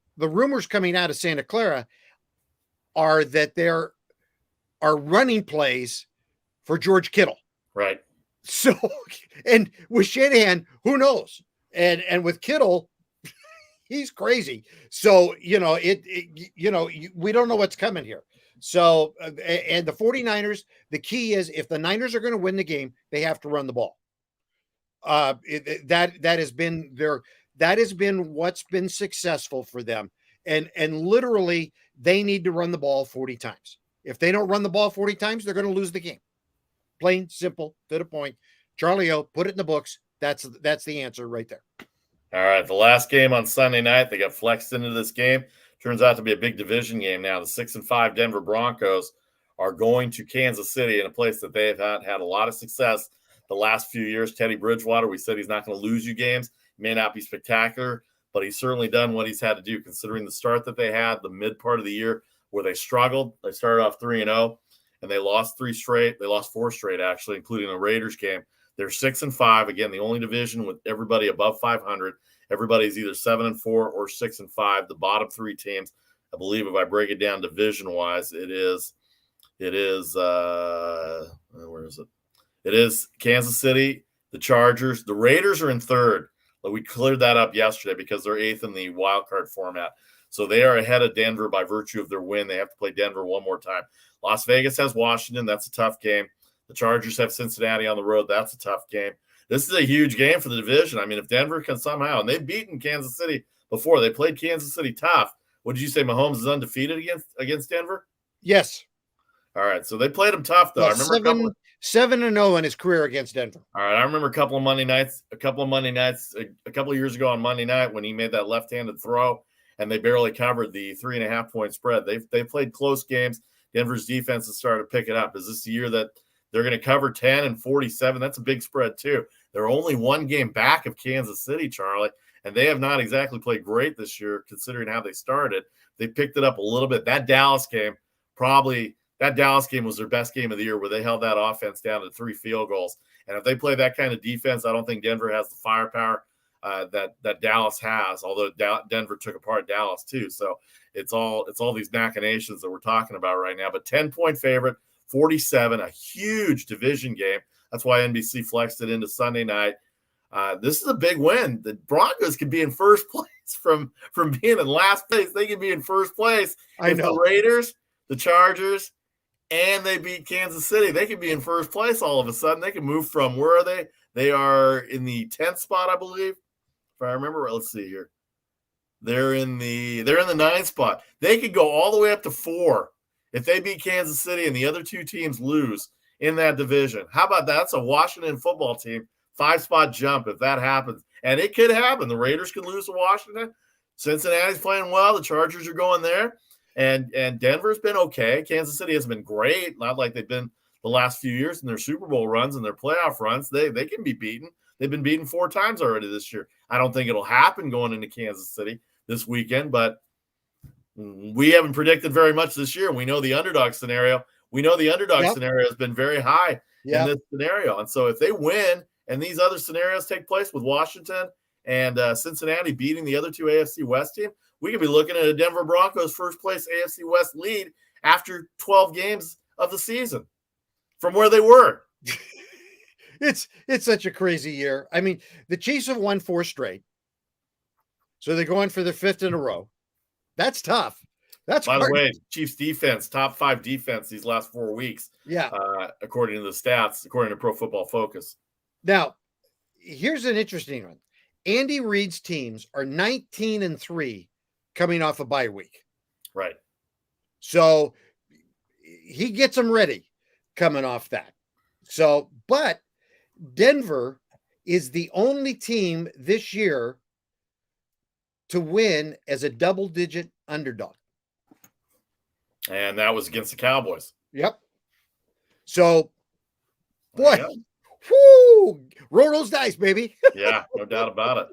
coming out of Santa Clara are that there are running plays for George Kittle. Right. So, and with Shanahan, who knows? And with Kittle, he's crazy. So, we don't know what's coming here. So, and the 49ers, the key is if the Niners are going to win the game, they have to run the ball. That has been what's been successful for them. And literally they need to run the ball 40 times. If they don't run the ball 40 times, they're going to lose the game. Plain, simple, to the point. Charlie O, put it in the books. That's the answer right there. All right. The last game on Sunday night, they got flexed into this game. Turns out to be a big division game now. The 6-5 Denver Broncos are going to Kansas City in a place that they have had a lot of success the last few years. Teddy Bridgewater, we said he's not going to lose you games. He may not be spectacular, but he's certainly done what he's had to do considering the start that they had, the mid part of the year where they struggled. They started off 3-0. And they lost 3 straight. They lost 4 straight, actually, including the Raiders game. They're 6-5. Again, the only division with everybody above 500. Everybody's either 7-4 or 6-5. The bottom 3 teams, I believe, if I break it down division-wise, it is where is it? It is Kansas City, the Chargers. The Raiders are in 3rd. But we cleared that up yesterday because they're 8th in the wild card format. So they are ahead of Denver by virtue of their win. They have to play Denver one more time. Las Vegas has Washington. That's a tough game. The Chargers have Cincinnati on the road. That's a tough game. This is a huge game for the division. I mean, if Denver can somehow, and they've beaten Kansas City before. They played Kansas City tough. What did you say? Mahomes is undefeated against Denver? Yes. All right. So they played him tough, though. Well, I remember 7-0 in his career against Denver. All right. I remember a couple of years ago on Monday night when he made that left-handed throw and they barely covered the 3.5-point spread. They've played close games. Denver's defense has started to pick it up. Is this the year that they're going to cover 10 and 47? That's a big spread, too. They're only one game back of Kansas City, Charlie, and they have not exactly played great this year considering how they started. They picked it up a little bit. That Dallas game was their best game of the year where they held that offense down to 3 field goals. And if they play that kind of defense, I don't think Denver has the firepower that Dallas has, although Denver took apart Dallas too. So it's all these machinations that we're talking about right now. But 10-point favorite, 47, a huge division game. That's why NBC flexed it into Sunday night. This is a big win. The Broncos could be in first place from being in last place. They could be in first place. I know. The Raiders, the Chargers, and they beat Kansas City. They could be in first place all of a sudden. They can move from, where are they? They are in the 10th spot, I believe. If I remember right, let's see here. They're in the 9th spot. They could go all the way up to 4 if they beat Kansas City and the other 2 teams lose in that division. How about that? That's a Washington football team 5-spot jump if that happens. And it could happen. The Raiders could lose to Washington. Cincinnati's playing well. The Chargers are going there. And Denver's been okay. Kansas City has been great, not like they've been the last few years in their Super Bowl runs and their playoff runs. They can be beaten. They've been beaten 4 times already this year. I don't think it'll happen going into Kansas City this weekend, but we haven't predicted very much this year. We know the underdog scenario. We know the underdog scenario has been very high in this scenario. And so if they win and these other scenarios take place with Washington and Cincinnati beating the other 2 AFC West team, we could be looking at a Denver Broncos first place AFC West lead after 12 games of the season from where they were. It's such a crazy year. I mean, the Chiefs have won 4 straight. So they're going for their 5th in a row. That's tough. That's By hard. the way, Chiefs defense, top 5 defense these last 4 weeks. Yeah. According to the stats, according to Pro Football Focus. Now, here's an interesting one. Andy Reid's teams are 19-3 coming off a bye week. Right. So he gets them ready coming off that. So, but Denver is the only team this year to win as a double-digit underdog. And that was against the Cowboys. Yep. So, boy, whoo, roll those dice, baby. Yeah, no doubt about it.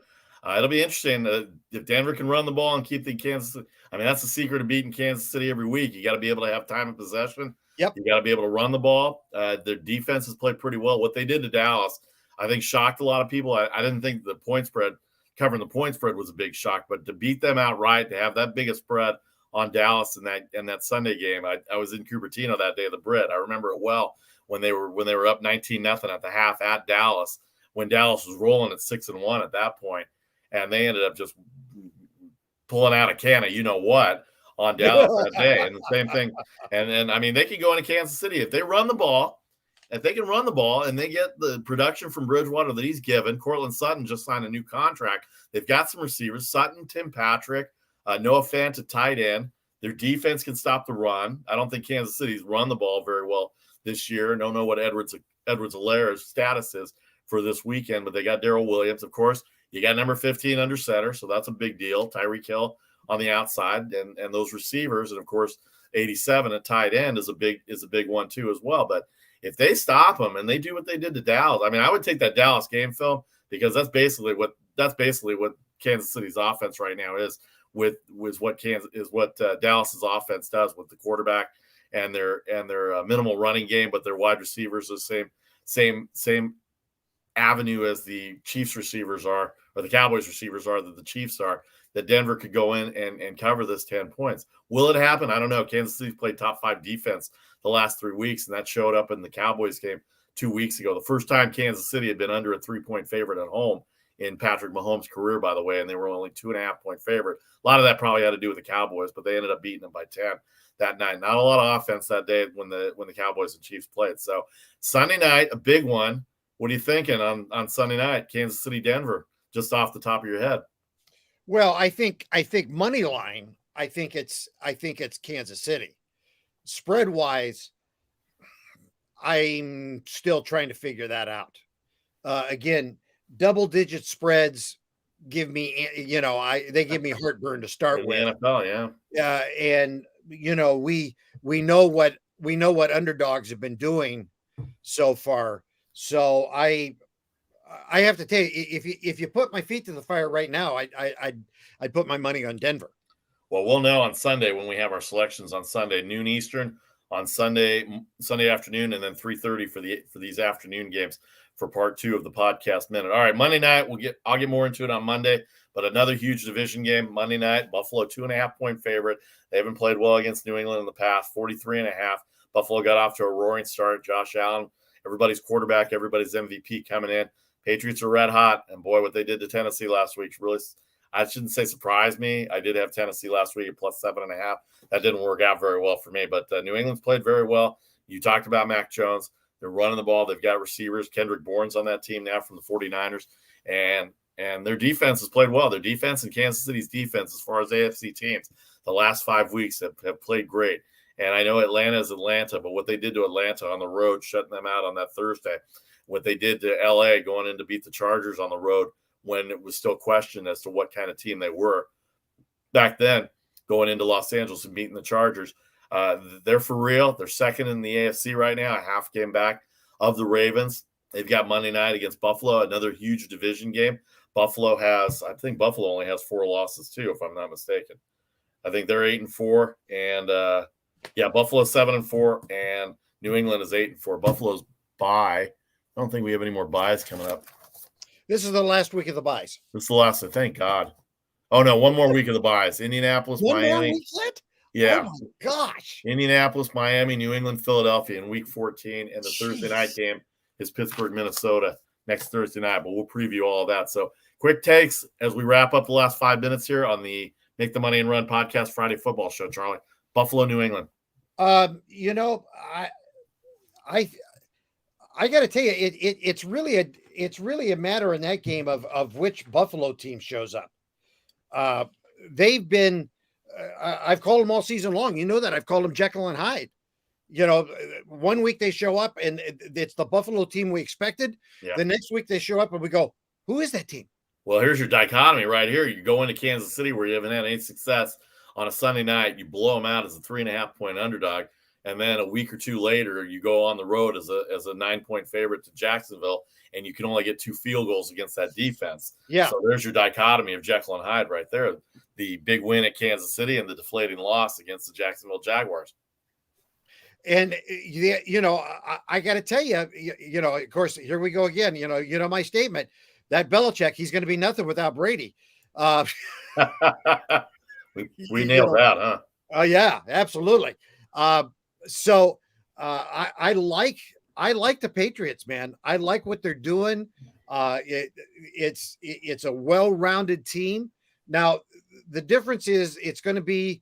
It'll be interesting if Denver can run the ball and keep the Kansas. I mean, that's the secret of beating Kansas City every week. You got to be able to have time of possession. Yep. You got to be able to run the ball. Their defense has played pretty well. What they did to Dallas, I think, shocked a lot of people. I didn't think the point spread, covering the point spread, was a big shock, but to beat them outright, to have that biggest spread on Dallas in that Sunday game, I was in Cupertino that day of the Brit. I remember it well when they were up 19-0 at the half at Dallas, when Dallas was rolling at 6-1 at that point, and they ended up just pulling out a can of you know what on Dallas that day. And the same thing. And I mean, they can go into Kansas City if they run the ball. If they can run the ball and they get the production from Bridgewater that he's given. Cortland Sutton just signed a new contract. They've got some receivers: Sutton, Tim Patrick, Noah Fant at tight end. Their defense can stop the run. I don't think Kansas City's run the ball very well this year. I don't know what Edwards-Helaire's status is for this weekend, but they got Darrell Williams, of course. You got number 15 under center, so that's a big deal. Tyreek Hill on the outside, and those receivers, and of course 87 at tight end is a big one too as well. But if they stop them and they do what they did to Dallas, I mean, I would take that Dallas game film, because that's basically what Kansas City's offense right now is with what Dallas's offense does with the quarterback and their minimal running game, but their wide receivers are the same avenue as the Chiefs receivers are, or the Cowboys receivers are, that the Chiefs are, that Denver could go in and cover this 10 points. Will it happen? I don't know. Kansas City played top 5 defense the last 3 weeks, and that showed up in the Cowboys game 2 weeks ago. The first time Kansas City had been under a 3-point favorite at home in Patrick Mahomes' career, by the way, and they were only 2.5-point favorite. A lot of that probably had to do with the Cowboys, but they ended up beating them by 10 that night. Not a lot of offense that day when the Cowboys and Chiefs played. So Sunday night, a big one. What are you thinking on Sunday night, Kansas City, Denver, just off the top of your head? Well, I think money line. I think it's Kansas City. Spread wise, I'm still trying to figure that out. Again, double digit spreads give me, they give me heartburn to start with. NFL, yeah. And we know what underdogs have been doing so far. So I have to tell you, if you put my feet to the fire right now, I'd put my money on Denver. Well, we'll know on Sunday when we have our selections on Sunday, noon Eastern, on Sunday afternoon, and then 3:30 for these afternoon games for part 2 of the podcast minute. All right, Monday night, I'll get more into it on Monday, but another huge division game Monday night. Buffalo 2.5-point favorite. They haven't played well against New England in the past. 43.5. Buffalo got off to a roaring start. Josh Allen, everybody's quarterback, everybody's MVP coming in. Patriots are red hot, and boy, what they did to Tennessee last week really, I shouldn't say surprised me. I did have Tennessee last week at plus 7.5. That didn't work out very well for me, but New England's played very well. You talked about Mac Jones. They're running the ball. They've got receivers. Kendrick Bourne's on that team now from the 49ers. And and their defense has played well. Their defense and Kansas City's defense, as far as AFC teams, the last 5 weeks have played great. And I know Atlanta is Atlanta, but what they did to Atlanta on the road, shutting them out on that Thursday, what they did to LA going in to beat the Chargers on the road when it was still questioned as to what kind of team they were back then, going into Los Angeles and beating the Chargers. They're for real. They're second in the AFC right now, a half game back of the Ravens. They've got Monday night against Buffalo, another huge division game. I think Buffalo only has 4 losses too, if I'm not mistaken. I think they're 8-4, and Buffalo's 7-4, and New England is 8-4. Buffalo's bye. I don't think we have any more buys coming up. This is the last week of the buys. This is the last. Thank God. Oh no, one more week of the buys. Indianapolis, Miami. More week yet? Yeah. Oh my gosh. Indianapolis, Miami, New England, Philadelphia in week 14, and the Thursday night game is Pittsburgh, Minnesota next Thursday night. But we'll preview all of that. So quick takes as we wrap up the last 5 minutes here on the Make the Money and Run podcast Friday football show. Charlie, Buffalo, New England. I got to tell you, it's really a matter in that game of which Buffalo team shows up. They've been, I've called them all season long. You know that I've called them Jekyll and Hyde. 1 week they show up and it's the Buffalo team we expected. Yeah. The next week they show up and we go, who is that team? Well, here's your dichotomy right here. You go into Kansas City where you haven't had any success on a Sunday night. You blow them out as a 3.5-point underdog. And then a week or two later, you go on the road as a 9-point favorite to Jacksonville, and you can only get 2 field goals against that defense. Yeah. So there's your dichotomy of Jekyll and Hyde right there. The big win at Kansas City and the deflating loss against the Jacksonville Jaguars. And, I got to tell you, of course, here we go again. My statement that Belichick, he's going to be nothing without Brady. We nailed that, huh? Oh, yeah, absolutely. So I like the Patriots, man. I like what they're doing. It's a well-rounded team. Now, the difference is it's going to be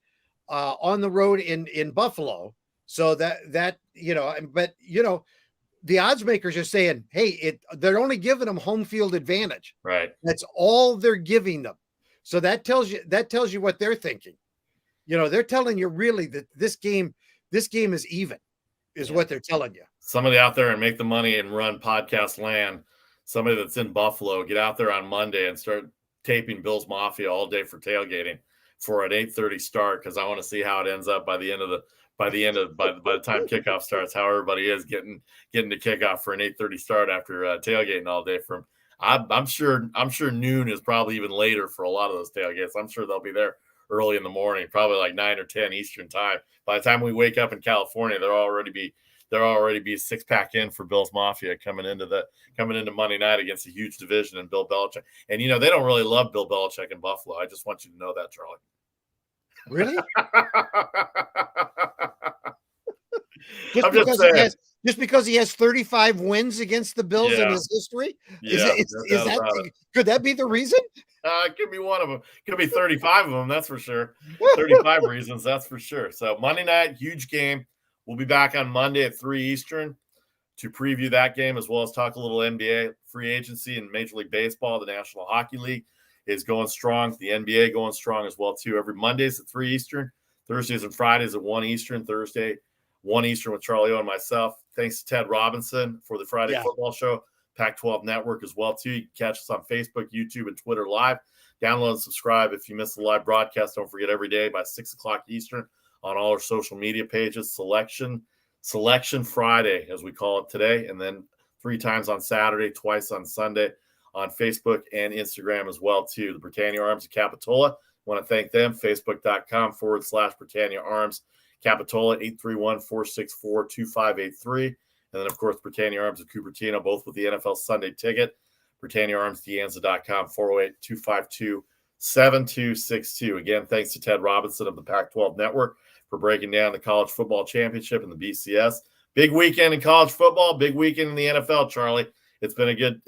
on the road in Buffalo. So that the odds makers are saying, hey, they're only giving them home field advantage. Right. That's all they're giving them. So that tells you what they're thinking. They're telling you really that this game is even, is what they're telling you. Somebody out there and Make the Money and Run podcast land, somebody that's in Buffalo, get out there on Monday and start taping Bill's Mafia all day for tailgating for an 8:30 start, because I want to see how it ends up by the time kickoff starts, how everybody is getting to kickoff for an 8:30 start after tailgating all day. I'm sure noon is probably even later for a lot of those tailgates. I'm sure they'll be there early in the morning, probably like 9 or 10 Eastern time. By the time we wake up in California, there'll already be a 6-pack in for Bill's Mafia coming into Monday night against a huge division and Bill Belichick. And they don't really love Bill Belichick in Buffalo. I just want you to know that, Charlie. Really? Just because he has 35 wins against the Bills in his history? Yeah, could that be the reason? It could be one of them. Could be 35 of them, that's for sure. 35 reasons, that's for sure. So Monday night, huge game. We'll be back on Monday at 3 Eastern to preview that game, as well as talk a little NBA free agency and Major League Baseball. The National Hockey League is going strong. The NBA going strong as well, too. Every Mondays at 3 Eastern, Thursdays and Fridays at 1 Eastern, Thursday 1 Eastern with Charlie O and myself. Thanks to Ted Robinson for the Friday football show. Pac-12 Network as well, too. You can catch us on Facebook, YouTube, and Twitter live. Download and subscribe if you missed the live broadcast. Don't forget, every day by 6 o'clock Eastern on all our social media pages, Selection Friday, as we call it today, and then 3 times on Saturday, twice on Sunday on Facebook and Instagram as well, too. The Britannia Arms of Capitola. Want to thank them, facebook.com/Britannia Arms. Capitola, 831-464-2583. And then, of course, Britannia Arms of Cupertino, both with the NFL Sunday ticket. BritanniaArmsDeanza.com, 408-252-7262. Again, thanks to Ted Robinson of the Pac-12 Network for breaking down the college football championship and the BCS. Big weekend in college football, big weekend in the NFL, Charlie. It's been a good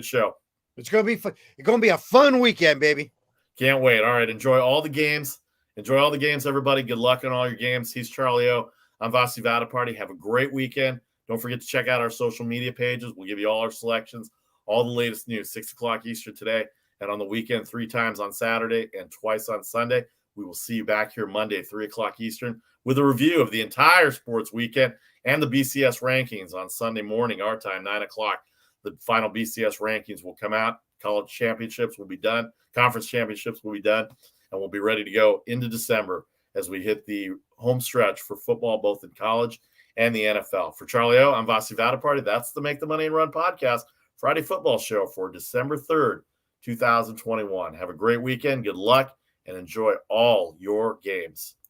show. It's going to be fun. It's going to be a fun weekend, baby. Can't wait. All right, enjoy all the games. Enjoy all the games, everybody. Good luck on all your games. He's Charlie O. I'm Vasi Vadaparty. Have a great weekend. Don't forget to check out our social media pages. We'll give you all our selections, all the latest news, 6 o'clock Eastern today and on the weekend 3 times on Saturday and twice on Sunday. We will see you back here Monday at 3 o'clock Eastern with a review of the entire sports weekend and the BCS rankings on Sunday morning, our time, 9 o'clock. The final BCS rankings will come out. College championships will be done. Conference championships will be done. And we'll be ready to go into December as we hit the home stretch for football, both in college and the NFL. For Charlie O, I'm Vasi Vadaparty. That's the Make the Money and Run podcast, Friday football show for December 3rd, 2021. Have a great weekend. Good luck and enjoy all your games.